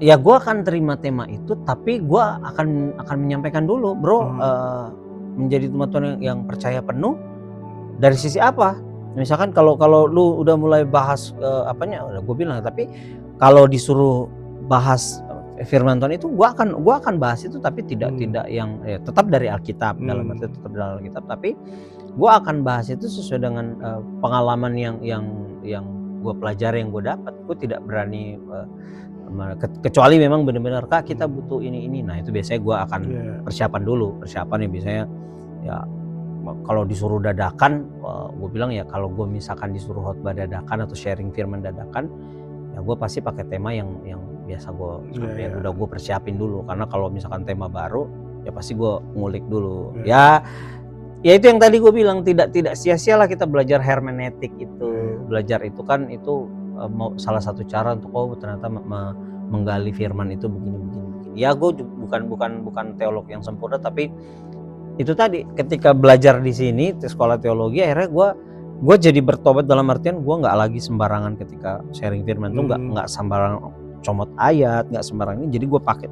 Ya gue akan terima tema itu, tapi gue akan menyampaikan dulu bro, menjadi umat Tuhan yang percaya penuh dari sisi apa? Misalkan kalau lu udah mulai bahas udah gue bilang, tapi kalau disuruh bahas firman Tuhan itu gue akan bahas itu, tapi tidak yang tetap dari Alkitab, dalam arti tetap dari Alkitab, tapi gue akan bahas itu sesuai dengan pengalaman yang gue pelajari, yang gue dapat. Gue tidak berani kecuali memang benar-benar Kak kita butuh ini. Nah itu biasanya gue akan persiapan ya, biasanya ya kalau disuruh dadakan, gue bilang ya kalau gue misalkan disuruh khotbah dadakan atau sharing firman dadakan, ya gue pasti pakai tema yang biasa gue sampaikan, udah gue persiapin dulu. Karena kalau misalkan tema baru ya pasti gue ngulik dulu. Ya itu yang tadi gue bilang, tidak sia-sialah kita belajar hermeneutik itu. Belajar itu kan itu salah satu cara untuk ternyata menggali firman itu begini. Ya gue bukan teolog yang sempurna, tapi itu tadi ketika belajar di sini di sekolah teologi, akhirnya gue jadi bertobat, dalam artian gue nggak lagi sembarangan ketika sharing firman itu, nggak sembarangan comot ayat, nggak sembarangan ini. Jadi gue pakai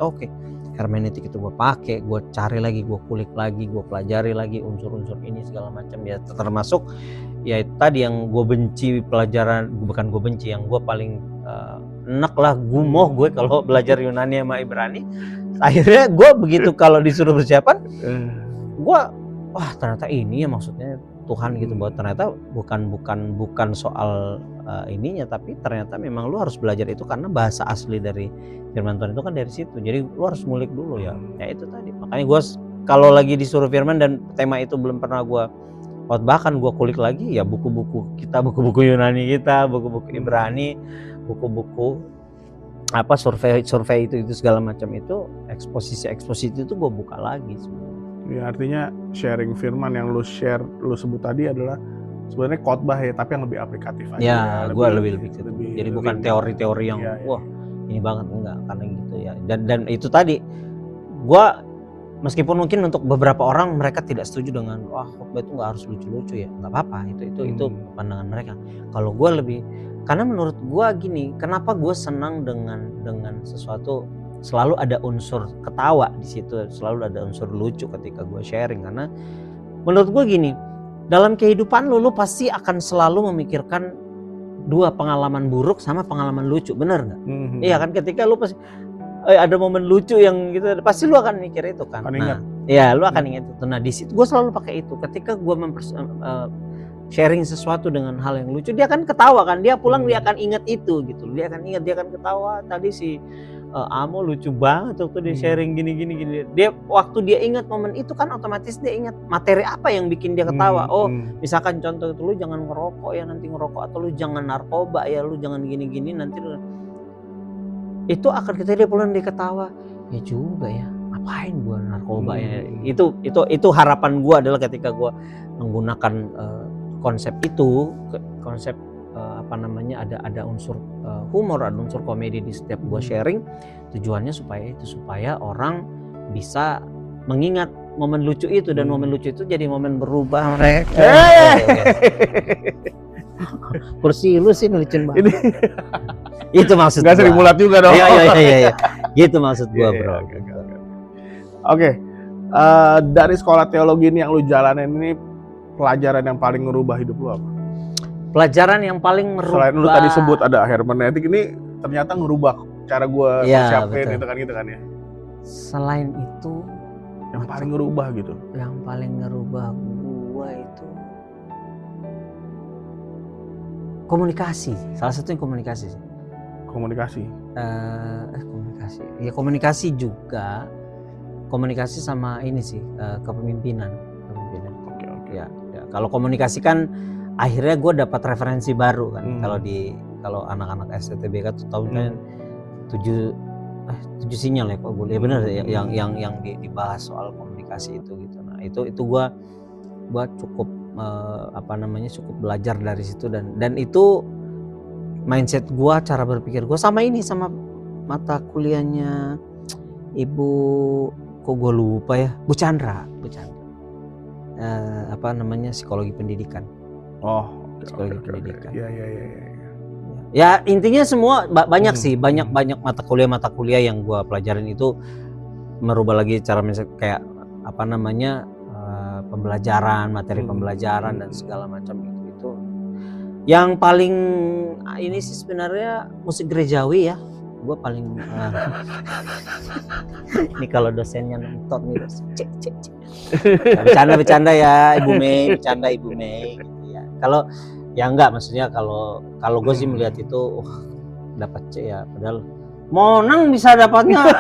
hermeneutik itu, gue pakai, gue cari lagi, gue kulik lagi, gue pelajari lagi unsur-unsur ini segala macam ya, termasuk ya itu tadi yang gue benci pelajaran, bukan gue benci, yang gue paling enak lah, gumoh gue kalau belajar Yunani sama Ibrani. Akhirnya gue begitu kalau disuruh persiapan, gue ternyata ini ya maksudnya Tuhan gitu, bahwa ternyata bukan soal ininya, tapi ternyata memang lu harus belajar itu karena bahasa asli dari firman Tuhan itu kan dari situ. Jadi lu harus ngulik dulu ya itu tadi. Makanya gue kalau lagi disuruh firman dan tema itu belum pernah gue bahkan gue kulik lagi ya buku-buku kita, buku-buku Yunani kita, buku-buku Ibrani, buku-buku survei itu segala macam itu, eksposisi itu gue buka lagi sebenarnya. Ya artinya sharing firman yang lu sebut tadi adalah sebenarnya khotbah ya, tapi yang lebih aplikatif aja. Ya, gue lebih jadi bukan teori-teori yang wah ini banget, enggak, karena gitu ya. Dan itu tadi gue meskipun mungkin untuk beberapa orang mereka tidak setuju dengan wah khotbah itu nggak harus lucu-lucu ya, nggak apa-apa, itu pandangan mereka. Kalau gue lebih, karena menurut gue gini, kenapa gue senang dengan sesuatu selalu ada unsur ketawa di situ, selalu ada unsur lucu ketika gue sharing, karena menurut gue gini, dalam kehidupan lu pasti akan selalu memikirkan dua pengalaman buruk sama pengalaman lucu, bener nggak? Iya kan, ketika lu pasti ada momen lucu yang gitu, pasti lu akan mikir itu kan. Nah, ya lu akan ingat itu. Nah di situ gue selalu pakai itu. Ketika gue sharing sesuatu dengan hal yang lucu, dia akan ketawa kan. Dia pulang dia akan ingat itu gitu. Dia akan ingat, dia akan ketawa. Tadi si Amo lucu banget waktu dia sharing gini. Dia waktu dia ingat momen itu kan otomatis dia ingat materi apa yang bikin dia ketawa. Oh, misalkan contoh itu, lu jangan ngerokok ya, nanti ngerokok, atau lu jangan narkoba ya, lu jangan gini nanti lu, itu akan ketika dia pulang dia ketawa, ya juga ya, ngapain gua narkoba ya. Itu harapan gua adalah ketika gua menggunakan konsep itu, konsep ada unsur humor, ada unsur komedi di setiap gua sharing, tujuannya supaya orang bisa mengingat momen lucu itu, dan momen lucu itu jadi momen berubah mereka. Kursi lu sih lucu banget. Itu maksud gua. Gak sering mulat juga dong. Iya. Gitu maksud gua, bro. Oke. Dari sekolah teologi ini yang lu jalanin ini, pelajaran yang paling ngerubah hidup lu apa? Pelajaran yang paling ngerubah, selain lu tadi sebut ada hermeneutik, ini ternyata ngerubah cara gua siapin gitu kan ya. Selain itu yang paling ngerubah gitu. Yang paling ngerubah gua itu komunikasi. Salah satunya komunikasi. Komunikasi. Ya komunikasi juga. Komunikasi sama ini sih, kepemimpinan. Oke. Ya. Kalau komunikasi kan akhirnya gue dapat referensi baru kan. Kalau anak-anak STTBK tuh tahu kan 7 sinyal ya kok gue. Ya benar yang dibahas soal komunikasi itu gitu. Nah, itu gue cukup cukup belajar dari situ, dan itu mindset gue, cara berpikir gue sama mata kuliahnya Ibu, kok gue lupa ya, Bu Chandra. Psikologi pendidikan. Psikologi pendidikan. Iya. Ya intinya semua banyak sih, banyak mata kuliah yang gue pelajarin itu merubah lagi cara kayak pembelajaran, materi pembelajaran dan segala macam itu. Yang paling ini sih sebenarnya musik gerejawi ya. Gue paling ini kalau dosennya nonton nih, cek. Bercanda ya Ibu Mei, Ibu Mei gitu ya. Kalau ya enggak, maksudnya kalau gue sih melihat itu dapat C ya, padahal Monang bisa dapatnya.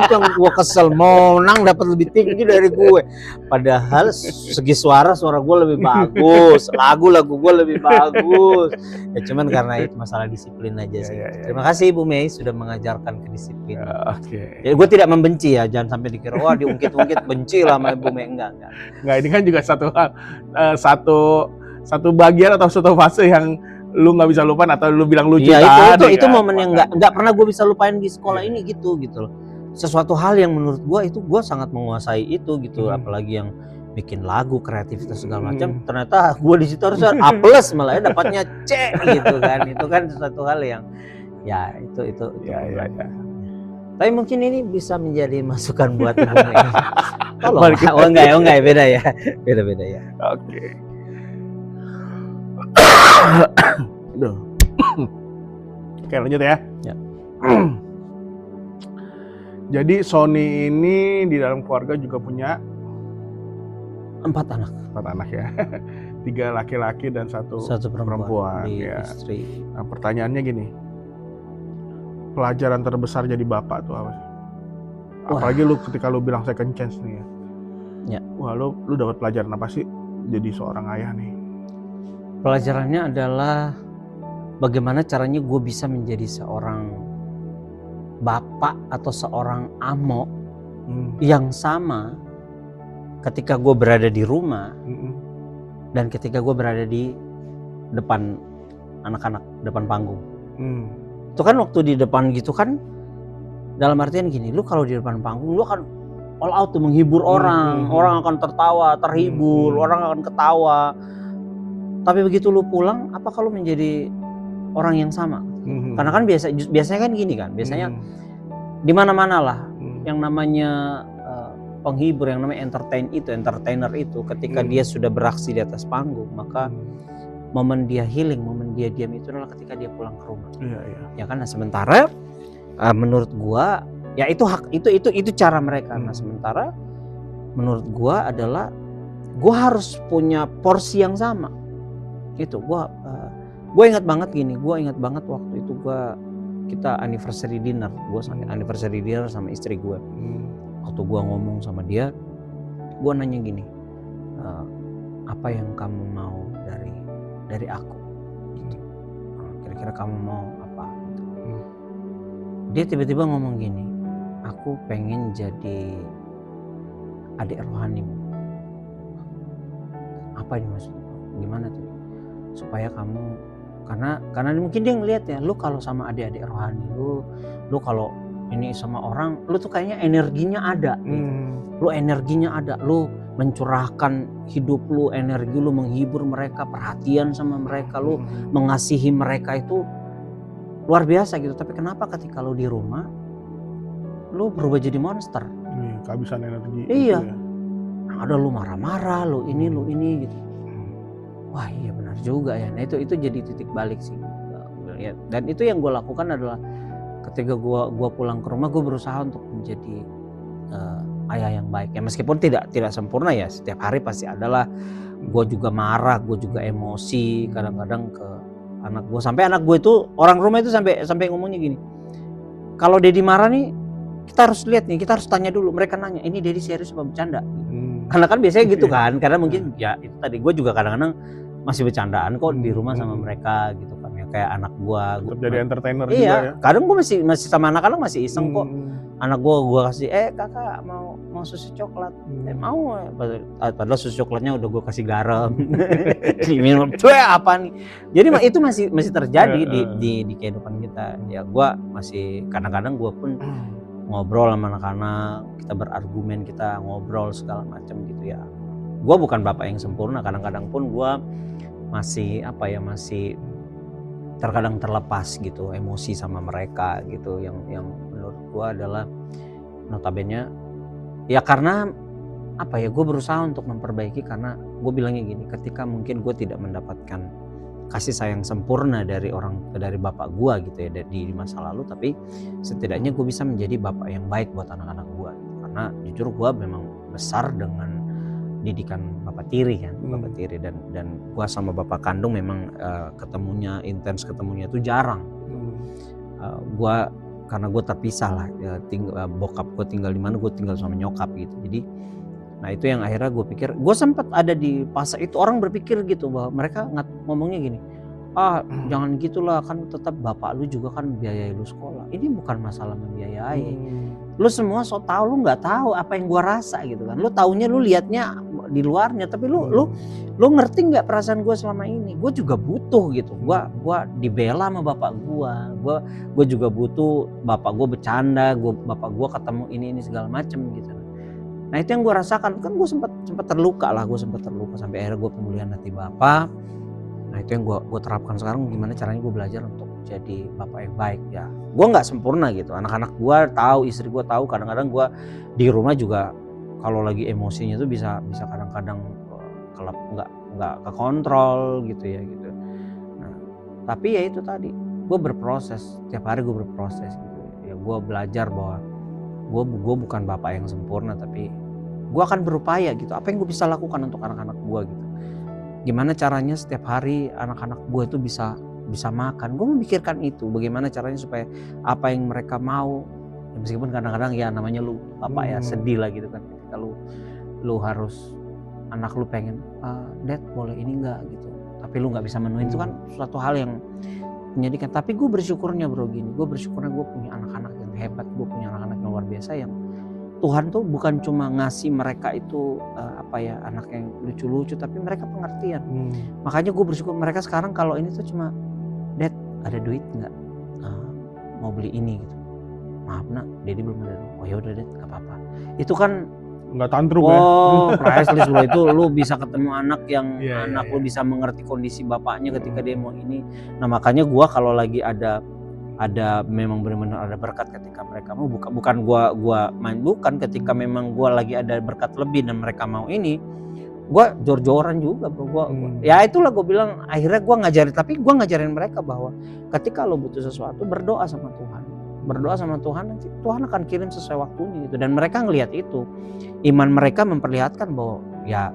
Itu yang gue kesel, Monang dapat lebih tinggi dari gue. Padahal segi suara gue lebih bagus, lagu gue lebih bagus. Ya cuman karena itu masalah disiplin aja sih. Terima kasih Ibu Mei sudah mengajarkan kedisiplinan. Ya, gue tidak membenci ya, jangan sampai dikira wah diungkit benci lah sama Ibu Mei, enggak. Enggak, ini kan juga satu bagian atau satu fase yang lu nggak bisa lupain atau lu bilang lucu tadi. Itu momen yang nggak pernah gue bisa lupain di sekolah ini gitu loh. Sesuatu hal yang menurut gue sangat menguasai itu gitu. Apalagi yang bikin lagu, kreativitas segala macam, ternyata gue di situ harus A+ malah ya, dapatnya C gitu kan. Itu kan sesuatu hal yang ya itu. Ya. Tapi mungkin ini bisa menjadi masukan buat Ibu Mei. Enggak, beda ya. Oke. Oke, lanjut ya. Jadi Sony ini di dalam keluarga juga punya 4 anak. 4 anak ya. 3 laki-laki dan 1 perempuan ya. Istri. Nah, pertanyaannya gini. Pelajaran terbesar jadi bapak tuh apa sih? Apalagi lu ketika lu bilang second chance nih ya. Wah, lu dapat pelajaran apa sih jadi seorang ayah nih? Pelajarannya adalah bagaimana caranya gue bisa menjadi seorang bapak atau seorang amo yang sama ketika gue berada di rumah dan ketika gue berada di depan anak-anak, depan panggung. Itu kan waktu di depan gitu kan, dalam artian gini, lu kalau di depan panggung lu akan all out tuh menghibur orang. Orang akan tertawa, terhibur, orang akan ketawa. Tapi begitu lu pulang, apakah lu menjadi orang yang sama? Karena kan biasanya kan gini kan, biasanya di mana-mana lah yang namanya penghibur, yang namanya entertainer itu ketika dia sudah beraksi di atas panggung, maka momen dia healing, momen dia diam itu adalah ketika dia pulang ke rumah. Ya kan, nah sementara menurut gua ya itu hak, itu cara mereka. Nah sementara menurut gua adalah gua harus punya porsi yang sama. Itu gua ingat banget gini, gua ingat banget waktu itu kita anniversary dinner, anniversary dinner sama istri gua. Waktu gua ngomong sama dia, gua nanya gini, apa yang kamu mau dari aku? Gitu. Kira-kira kamu mau apa? Gitu. Dia tiba-tiba ngomong gini, aku pengen jadi adik rohanimu. Apa ini maksudnya? Gimana tuh? Supaya kamu, karena mungkin dia ngeliat ya, lu kalau sama adik-adik rohani lu kalau ini sama orang, lu tuh kayaknya energinya ada gitu. Lu energinya ada, lu mencurahkan hidup lu, energi lu menghibur mereka, perhatian sama mereka, lu mengasihi mereka itu luar biasa gitu. Tapi kenapa ketika lu di rumah lu berubah jadi monster? Kehabisan energi. Iya. Gitu ya. Ada lu marah-marah, lu ini gitu. Wah iya benar juga ya. Nah itu jadi titik balik sih. Dan itu yang gue lakukan adalah ketika gue pulang ke rumah, gue berusaha untuk menjadi ayah yang baik. Ya meskipun tidak sempurna ya, setiap hari pasti adalah gue juga marah, gue juga emosi kadang-kadang ke anak gue. Sampai anak gue itu, orang rumah itu sampai ngomongnya gini, kalau Dedi marah nih kita harus lihat nih, kita harus tanya dulu. Mereka nanya, ini Dedi serius apa bercanda? Karena kan biasanya gitu kan, karena mungkin ya itu tadi, gue juga kadang-kadang masih bercandaan kok di rumah sama mereka gitu kan, ya kayak anak gue jadi entertainer iya, juga ya. Kadang gue masih sama anak-anak masih iseng kok. Anak gue kasih, kakak mau susu coklat, mau. Padahal susu coklatnya udah gue kasih garam, diminum, apa nih? Jadi itu masih terjadi di kehidupan kita. Ya gue masih kadang-kadang gue pun ngobrol sama anak-anak, kita berargumen, kita ngobrol segala macam gitu ya. Gue bukan bapak yang sempurna, kadang-kadang pun gue masih terkadang terlepas gitu emosi sama mereka gitu, yang menurut gue adalah notabene ya karena gue berusaha untuk memperbaiki, karena gue bilangnya gini, ketika mungkin gue tidak mendapatkan kasih sayang sempurna dari bapak gue gitu ya di masa lalu, tapi setidaknya gue bisa menjadi bapak yang baik buat anak-anak gue gitu. Karena jujur gue memang besar dengan didikan bapak tiri kan, bapak tiri, dan gue sama bapak kandung memang ketemunya itu jarang. Karena gue terpisah lah, bokap gue tinggal di mana, gue tinggal sama nyokap gitu. Jadi nah itu yang akhirnya gue pikir, gue sempat ada di fase itu, orang berpikir gitu bahwa mereka ngomongnya gini, jangan gitulah, kan tetap bapak lu juga kan biayai lu sekolah. Ini bukan masalah membiayai, lu semua so tau, lu nggak tahu apa yang gue rasa gitu kan. Lu taunya, lu liatnya di luarnya, tapi lu ngerti nggak perasaan gue selama ini? Gue juga butuh gitu, gue dibela sama bapak gue juga butuh bapak gue bercanda, bapak gue ketemu ini segala macem gitu. Nah itu yang gue rasakan, kan gue sempat terluka sampai akhirnya gue pemulihan hati bapak. Nah itu yang gue terapkan sekarang, gimana caranya gue belajar untuk jadi bapak yang baik ya. Gue nggak sempurna gitu, anak-anak gue tahu, istri gue tahu, kadang-kadang gue di rumah juga kalau lagi emosinya tuh bisa kadang-kadang nggak kekontrol gitu ya gitu. Nah tapi ya itu tadi, gue berproses, tiap hari gue berproses gitu ya. Gue belajar bahwa gue bukan bapak yang sempurna, tapi gue akan berupaya gitu. Apa yang gue bisa lakukan untuk anak-anak gue gitu? Gimana caranya setiap hari anak-anak gue itu bisa makan? Gue memikirkan itu. Bagaimana caranya supaya apa yang mereka mau, ya meskipun kadang-kadang ya namanya lu bapak ya sedih lah gitu kan. Kalau lu harus, anak lu pengen, Dad boleh ini enggak gitu, tapi lu nggak bisa menuhin, itu kan suatu hal yang menyedihkan. Tapi gue bersyukurnya bro gini, gue bersyukurnya gue punya anak-anak yang hebat, gue punya anak-anak yang luar biasa, yang Tuhan tuh bukan cuma ngasih mereka itu anak yang lucu-lucu, tapi mereka pengertian. Makanya gue bersyukur mereka sekarang kalau ini tuh cuma, Dad ada duit nggak, mau beli ini gitu. maaf nak, Dedi belum ada. Oh ya udah deh, nggak apa-apa. Itu kan Nggak tantrum ya. priceless bro. Itu lu bisa ketemu anak yang Iya, anak iya, lu iya. bisa mengerti kondisi bapaknya ketika dia mau ini. Nah makanya gua kalau lagi ada memang benar-benar ada berkat ketika mereka mau, bukan gua main, bukan, ketika memang gua lagi ada berkat lebih dan mereka mau ini, gua jor-joran juga bro. Gua ya itulah gua bilang, akhirnya gua ngajarin mereka bahwa ketika lo butuh sesuatu, berdoa sama Tuhan, nanti Tuhan akan kirim sesuai waktunya gitu. Dan mereka ngelihat itu, iman mereka memperlihatkan bahwa ya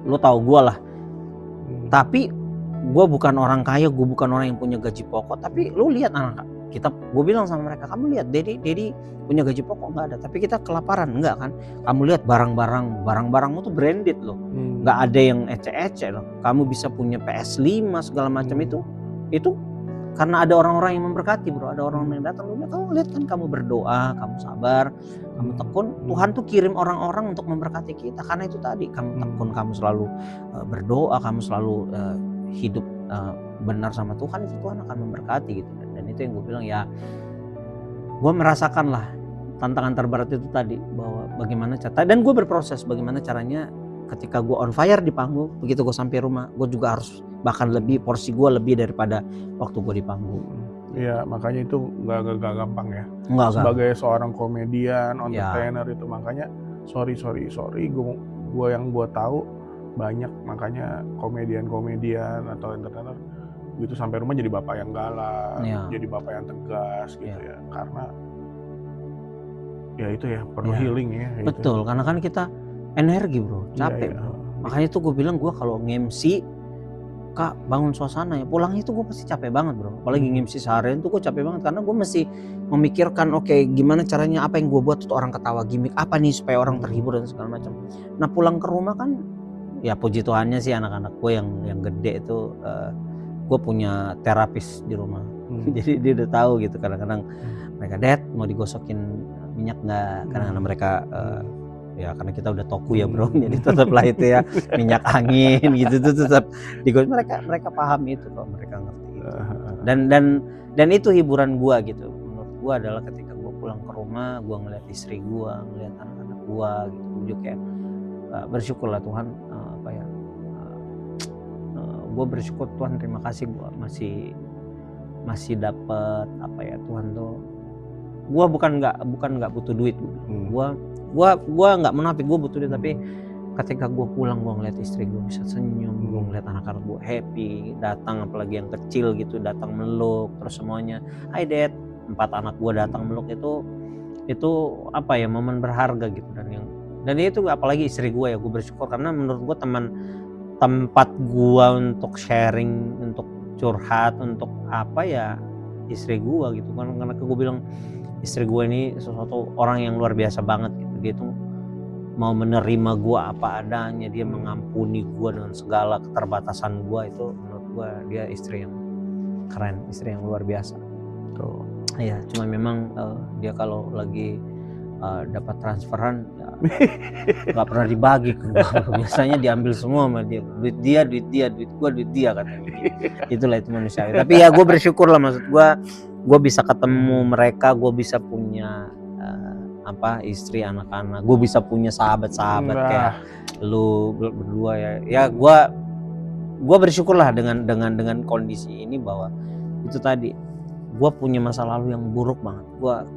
lo tahu gua lah, tapi gue bukan orang kaya, gue bukan orang yang punya gaji pokok, tapi lu lihat anak kita, gue bilang sama mereka, kamu lihat Dedi punya gaji pokok nggak ada, tapi kita kelaparan enggak kan? Kamu lihat barang-barangmu tuh branded loh, nggak ada yang ecek-ecek loh. Kamu bisa punya PS5 segala macam itu karena ada orang-orang yang memberkati bro, ada orang yang datang. Kamu lihat kan, kamu berdoa, kamu sabar, kamu tekun, Tuhan tuh kirim orang-orang untuk memberkati kita. Karena itu tadi, kamu tekun, kamu selalu berdoa, kamu selalu hidup benar sama Tuhan, itu Tuhan akan memberkati gitu. Dan itu yang gue bilang ya, gue merasakan lah tantangan terberat itu tadi, bahwa bagaimana cara, dan gue berproses bagaimana caranya ketika gue on fire di panggung, begitu gue sampai rumah gue juga harus bahkan lebih, porsi gue lebih daripada waktu gue di panggung. Iya, makanya itu nggak gampang ya. Enggak. Sebagai seorang komedian, entertainer itu makanya sorry gue yang gue tahu banyak, makanya komedian atau entertainer gitu sampai rumah jadi bapak yang galak, jadi bapak yang tegas gitu ya, karena ya itu ya perlu healing ya. Betul, karena kan kita energi bro, capek bro. Makanya tuh gue bilang, gue kalau nge-MC Kak bangun suasana ya, pulangnya itu gue pasti capek banget bro. Apalagi nge-MC seharian tuh gue capek banget, karena gue mesti memikirkan oke, gimana caranya, apa yang gue buat tuh orang ketawa, gimmick apa nih supaya orang terhibur dan segala macam. Nah pulang ke rumah kan, ya puji Tuhannya sih anak-anak gue yang gede itu, gue punya terapis di rumah. Jadi dia udah tahu gitu, kadang-kadang mereka, Dad mau digosokin minyak nggak? Kadang-kadang mereka ya karena kita udah toku ya bro, jadi tetaplah itu ya, minyak angin gitu tuh tetap digosok. Mereka paham itu kok, mereka ngerti itu. Dan itu hiburan gua gitu. Menurut gua adalah ketika gua pulang ke rumah, gua ngeliat istri gua, ngeliat anak-anak gua gitu, gua juga kayak bersyukurlah Tuhan, gua bersyukur Tuhan, terima kasih gua masih dapet Tuhan tuh. Gua bukan nggak butuh duit. Gua nggak munafik, gua butuh duit, tapi ketika gua pulang, gua ngeliat istri gua bisa senyum, gua ngeliat anak-anak gua happy, datang apalagi yang kecil gitu, datang meluk, terus semuanya, "Hai Dad," 4 anak gua datang meluk, itu momen berharga gitu. Dan itu apalagi istri gua ya, gua bersyukur karena menurut gua tempat gua untuk sharing, untuk curhat, untuk istri gua gitu kan. Karena gua bilang istri gue ini sesuatu orang yang luar biasa banget gitu. Dia tuh mau menerima gue apa adanya, dia mengampuni gue dengan segala keterbatasan gue. Itu menurut gue dia istri yang keren, istri yang luar biasa. Tuh. Iya, cuma memang dia kalau lagi dapat transferan ya nggak pernah dibagi ke gue. Biasanya diambil semua sama dia. Duit dia katanya. Itulah itu manusiawi. Tapi ya gue bersyukur lah, maksud gue bisa ketemu mereka, gue bisa punya istri, anak-anak, gue bisa punya sahabat-sahabat kayak lu berdua ya. Ya gue bersyukur lah dengan kondisi ini, bahwa itu tadi, gue punya masa lalu yang buruk banget.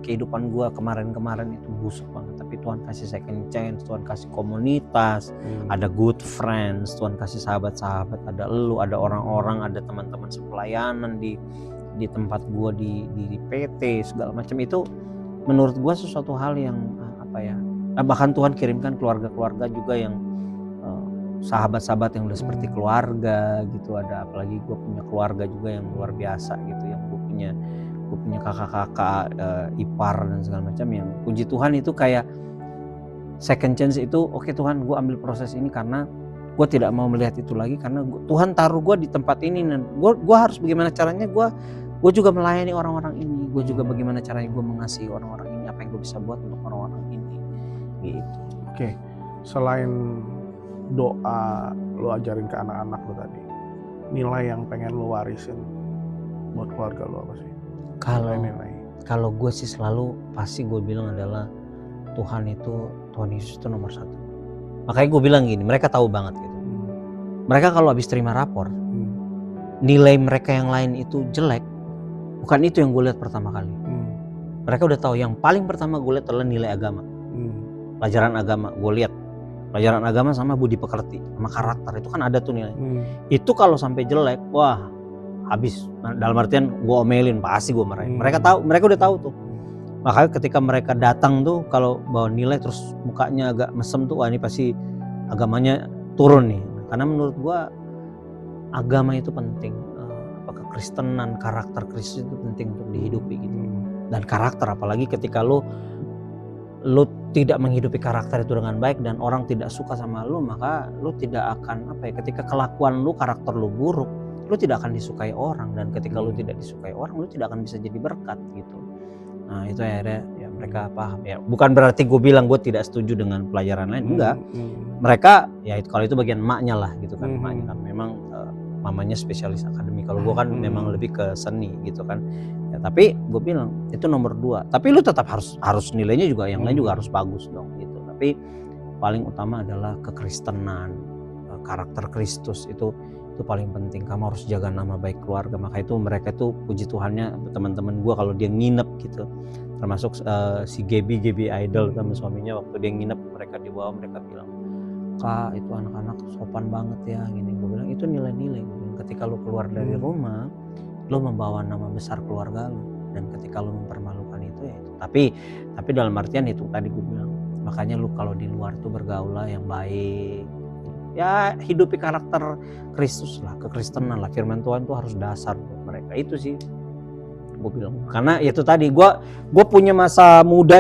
Kehidupan gue kemarin itu busuk banget, tapi Tuhan kasih second chance, Tuhan kasih komunitas, ada good friends, Tuhan kasih sahabat-sahabat, ada elu, ada orang-orang, ada teman-teman sepelayanan di tempat gue di PT segala macam. Itu menurut gue sesuatu hal yang bahkan Tuhan kirimkan keluarga-keluarga juga yang sahabat-sahabat yang udah seperti keluarga gitu. Ada apalagi gue punya keluarga juga yang luar biasa gitu, yang gue punya kakak-kakak, ipar dan segala macam, yang puji Tuhan itu kayak second chance itu. Oke Tuhan, gue ambil proses ini karena gue tidak mau melihat itu lagi, karena Tuhan taruh gue di tempat ini, dan gue harus bagaimana caranya gue juga melayani orang-orang ini, gue juga bagaimana caranya gue mengasihi orang-orang ini, apa yang gue bisa buat untuk orang-orang ini gitu. Oke. Selain doa lo ajarin ke anak-anak lo tadi, nilai yang pengen lo warisin buat keluarga lo apa sih? Kalau gue sih selalu pasti gue bilang adalah Tuhan Yesus itu nomor 1. Makanya gue bilang gini, mereka tahu banget gitu. Mereka kalau habis terima rapor, nilai mereka yang lain itu jelek, bukan itu yang gue lihat pertama kali. Mereka udah tahu yang paling pertama gue lihat adalah nilai agama. Pelajaran agama gue lihat. Pelajaran agama sama budi pekerti, sama karakter itu kan ada tuh nilai. Itu kalau sampai jelek, wah habis. Dalam artian gue omelin, pasti gue marahin. Mereka tahu, mereka udah tahu tuh. Makanya ketika mereka datang tuh kalau bawa nilai terus mukanya agak mesem tuh, wah ini pasti agamanya turun nih. Karena menurut gue agama itu penting. Kekristenan, karakter Kristus itu penting untuk dihidupi gitu. Dan karakter, apalagi ketika lu tidak menghidupi karakter itu dengan baik dan orang tidak suka sama lu, maka lu tidak akan ketika kelakuan lu, karakter lu buruk, lu tidak akan disukai orang, dan ketika lu tidak disukai orang, lu tidak akan bisa jadi berkat gitu. Nah itu akhirnya ya mereka paham ya. Bukan berarti gue bilang gue tidak setuju dengan pelajaran lain, enggak. Mereka ya kalau itu bagian emaknya lah gitu kan. Emaknya kan memang mamanya spesialis akademik, kalau gue kan memang lebih ke seni gitu kan. Ya, tapi gue bilang itu nomor 2. Tapi lu tetap harus nilainya juga yang lain juga harus bagus dong gitu. Tapi paling utama adalah kekristenan, karakter Kristus itu paling penting. Kamu harus jaga nama baik keluarga. Maka itu mereka tuh puji Tuhannya, teman-teman gue kalau dia nginep gitu, termasuk si Gaby Idol sama suaminya, waktu dia nginep mereka di bawah, mereka bilang, "Kak, itu anak-anak sopan banget ya," gini. Gue bilang itu nilai-nilai. Ketika lu keluar dari rumah, lu membawa nama besar keluarga lu, dan ketika lu mempermalukan itu ya itu. Tapi dalam artian itu tadi gue bilang, makanya lu kalau di luar tuh bergaul lah yang baik. Ya hidupi karakter Kristus lah, kekristenan lah, firman Tuhan tuh harus dasar buat mereka. Itu sih gue bilang. Karena itu tadi gue punya masa muda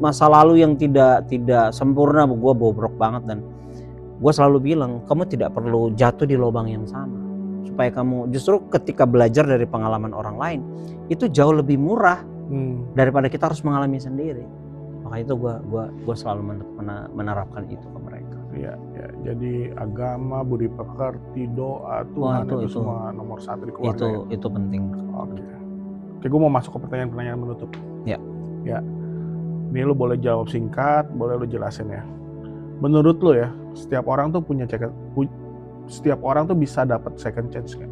masa lalu yang tidak sempurna, gue bobrok banget, dan gue selalu bilang kamu tidak perlu jatuh di lubang yang sama, supaya kamu justru ketika belajar dari pengalaman orang lain itu jauh lebih murah daripada kita harus mengalami sendiri. Maka itu gue selalu menerapkan itu ke mereka. Ya, jadi agama, budi pekerti, doa, Tuhan itu semua nomor 1 di keluarga. Itu penting. Oke, gue mau masuk ke pertanyaan menutup. Ya. Ini lu boleh jawab singkat, boleh lu jelasin ya. Menurut lu ya, setiap orang tuh bisa dapat second chance kan?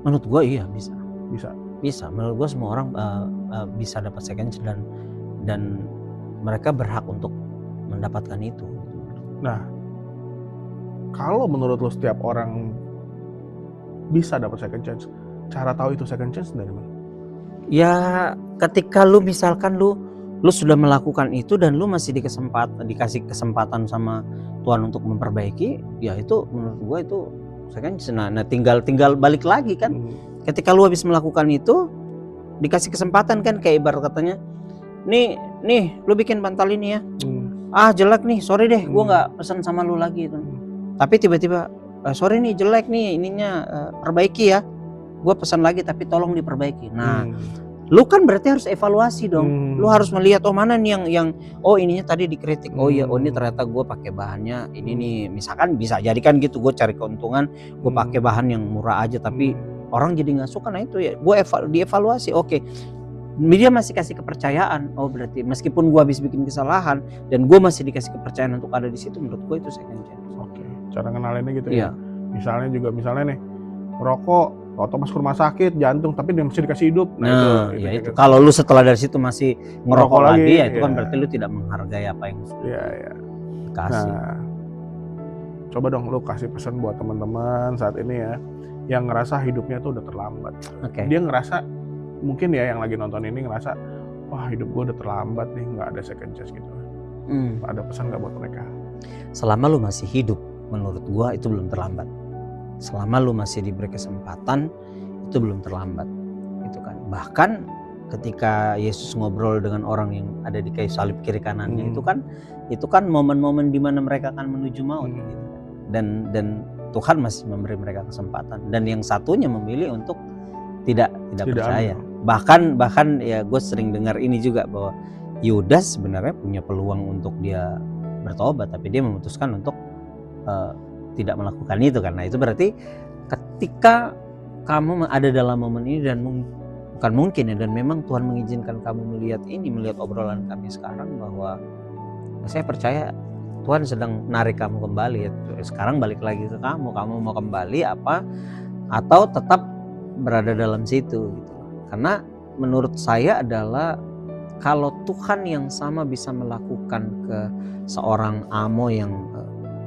Menurut gue iya bisa. Bisa. Menurut gue semua orang bisa dapat second chance, dan mereka berhak untuk mendapatkan itu. Nah, kalau menurut lu setiap orang bisa dapat second chance, cara tahu itu second chance dari mana? Ya ketika lu misalkan lu sudah melakukan itu dan lu masih dikasih kesempatan sama Tuhan untuk memperbaiki, ya itu menurut gue itu second chance. Nah tinggal balik lagi kan. Ketika lu habis melakukan itu, dikasih kesempatan kan, kayak ibarat katanya, nih lu bikin bantal ini ya, jelek nih, sorry deh, gue nggak pesan sama lu lagi itu. Tapi tiba-tiba, sorry nih jelek nih ininya, perbaiki ya, gue pesan lagi tapi tolong diperbaiki. Nah lu kan berarti harus evaluasi dong. Lu harus melihat mana nih yang ininya tadi dikritik, ini ternyata gue pakai bahannya ini nih, misalkan bisa jadi kan gitu, gue cari keuntungan, gue pakai bahan yang murah aja tapi orang jadi nggak suka. Nah itu ya gue dievaluasi. Oke, dia masih kasih kepercayaan, berarti meskipun gue habis bikin kesalahan dan gue masih dikasih kepercayaan untuk ada di situ, menurut gue itu second chance. Oke, cara ngenalinnya gitu ya. Misalnya nih merokok, atau masuk rumah sakit jantung tapi dia masih dikasih hidup. Nah itu kalau lu setelah dari situ masih ngerokok lagi ya itu kan berarti lu tidak menghargai apa yang dikasih. Nah, coba dong lu kasih pesan buat teman-teman saat ini ya yang ngerasa hidupnya tuh udah terlambat. Dia ngerasa, mungkin ya yang lagi nonton ini ngerasa, wah hidup gue udah terlambat nih, nggak ada second chance gitu. Ada pesan nggak buat mereka? Selama lu masih hidup, menurut gua itu belum terlambat. Selama lu masih diberi kesempatan, itu belum terlambat, gitu kan. Bahkan ketika Yesus ngobrol dengan orang yang ada di kayu salib kiri kanannya, itu kan momen-momen di mana mereka akan menuju maut, gitu. Dan Tuhan masih memberi mereka kesempatan, dan yang satunya memilih untuk tidak percaya. Bahkan ya gue sering dengar ini juga, bahwa Yudas sebenarnya punya peluang untuk dia bertobat, tapi dia memutuskan untuk tidak melakukan itu. Karena itu berarti ketika kamu ada dalam momen ini dan bukan mungkin ya, dan memang Tuhan mengizinkan kamu melihat obrolan kami sekarang, bahwa saya percaya Tuhan sedang narik kamu kembali ya. Sekarang balik lagi ke kamu mau kembali apa atau tetap berada dalam situ gitu. Karena menurut saya adalah kalau Tuhan yang sama bisa melakukan ke seorang Amo yang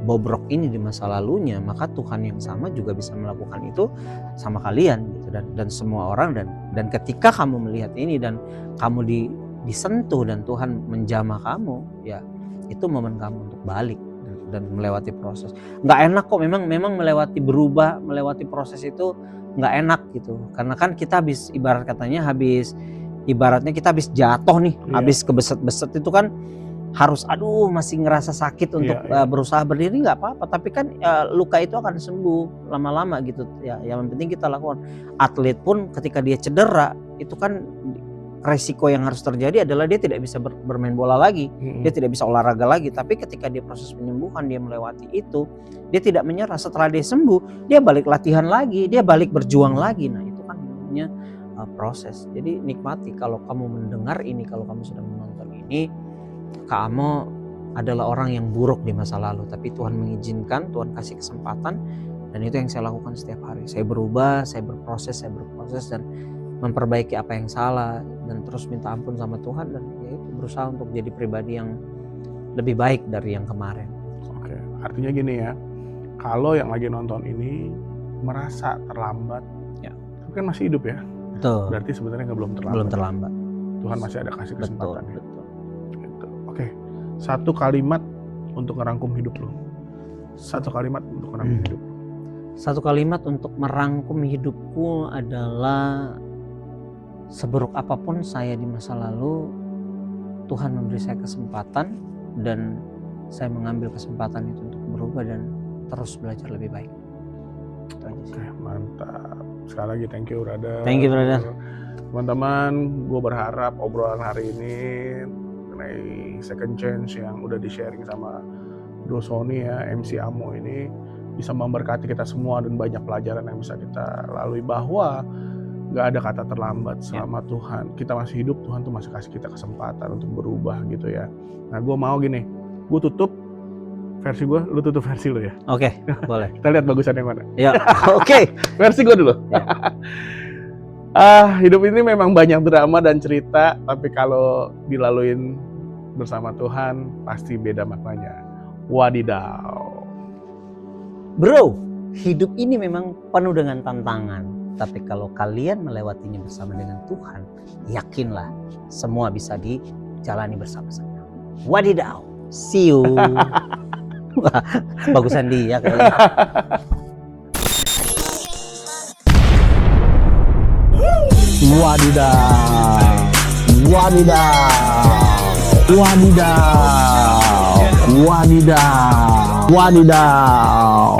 bobrok ini di masa lalunya, maka Tuhan yang sama juga bisa melakukan itu sama kalian gitu, dan semua orang, dan ketika kamu melihat ini dan kamu disentuh dan Tuhan menjamah kamu, ya itu momen kamu untuk balik dan melewati proses. Nggak enak kok, memang melewati proses itu nggak enak gitu, karena kan kita ibaratnya kita habis jatuh nih, habis kebeset-beset itu kan harus masih ngerasa sakit untuk berusaha berdiri, nggak apa-apa, tapi kan luka itu akan sembuh lama-lama gitu ya. Yang penting kita lakukan. Atlet pun ketika dia cedera itu kan resiko yang harus terjadi adalah dia tidak bisa bermain bola lagi, dia tidak bisa olahraga lagi. Tapi ketika dia proses penyembuhan, dia melewati itu, dia tidak menyerah. Setelah dia sembuh, dia balik latihan lagi, dia balik berjuang lagi. Nah itu kan namanya proses. Jadi nikmati kalau kamu mendengar ini, kalau kamu sedang menonton ini, Kak Amo adalah orang yang buruk di masa lalu, tapi Tuhan mengizinkan, Tuhan kasih kesempatan, dan itu yang saya lakukan setiap hari. Saya berubah, saya berproses dan memperbaiki apa yang salah, dan terus minta ampun sama Tuhan, dan ya itu berusaha untuk jadi pribadi yang lebih baik dari yang kemarin. Oke, artinya gini ya, kalau yang lagi nonton ini merasa terlambat, tapi kan masih hidup ya. Betul. Berarti sebenarnya belum terlambat. Tuhan masih ada kasih kesempatan. Betul. Oke, satu kalimat untuk ngerangkum hidup lo. Satu kalimat untuk merangkum hidupku adalah, seburuk apapun saya di masa lalu, Tuhan memberi saya kesempatan, dan saya mengambil kesempatan itu untuk berubah dan terus belajar lebih baik. Itu aja sih. Oke, mantap. Sekali lagi thank you brother. Thank you brother. Teman-teman, gue berharap obrolan hari ini mengenai second chance yang udah di-sharing sama Bro Sony ya, MC Amo ini, bisa memberkati kita semua dan banyak pelajaran yang bisa kita lalui, bahwa gak ada kata terlambat selama Tuhan kita masih hidup. Tuhan tuh masih kasih kita kesempatan untuk berubah gitu ya. Nah gue mau gini, gue tutup versi gue, lu tutup versi lu ya. Oke, boleh. Kita lihat bagusan yang mana. Ya, oke. Versi gue dulu. Hidup ini memang banyak drama dan cerita, tapi kalau dilaluin bersama Tuhan pasti beda maknanya. Wadidaw. Bro, hidup ini memang penuh dengan tantangan, tapi kalau kalian melewatinya bersama dengan Tuhan, yakinlah semua bisa dijalani bersama-sama. Wadidaw. See you. Wah, bagusan dia kayaknya. Wadidaw.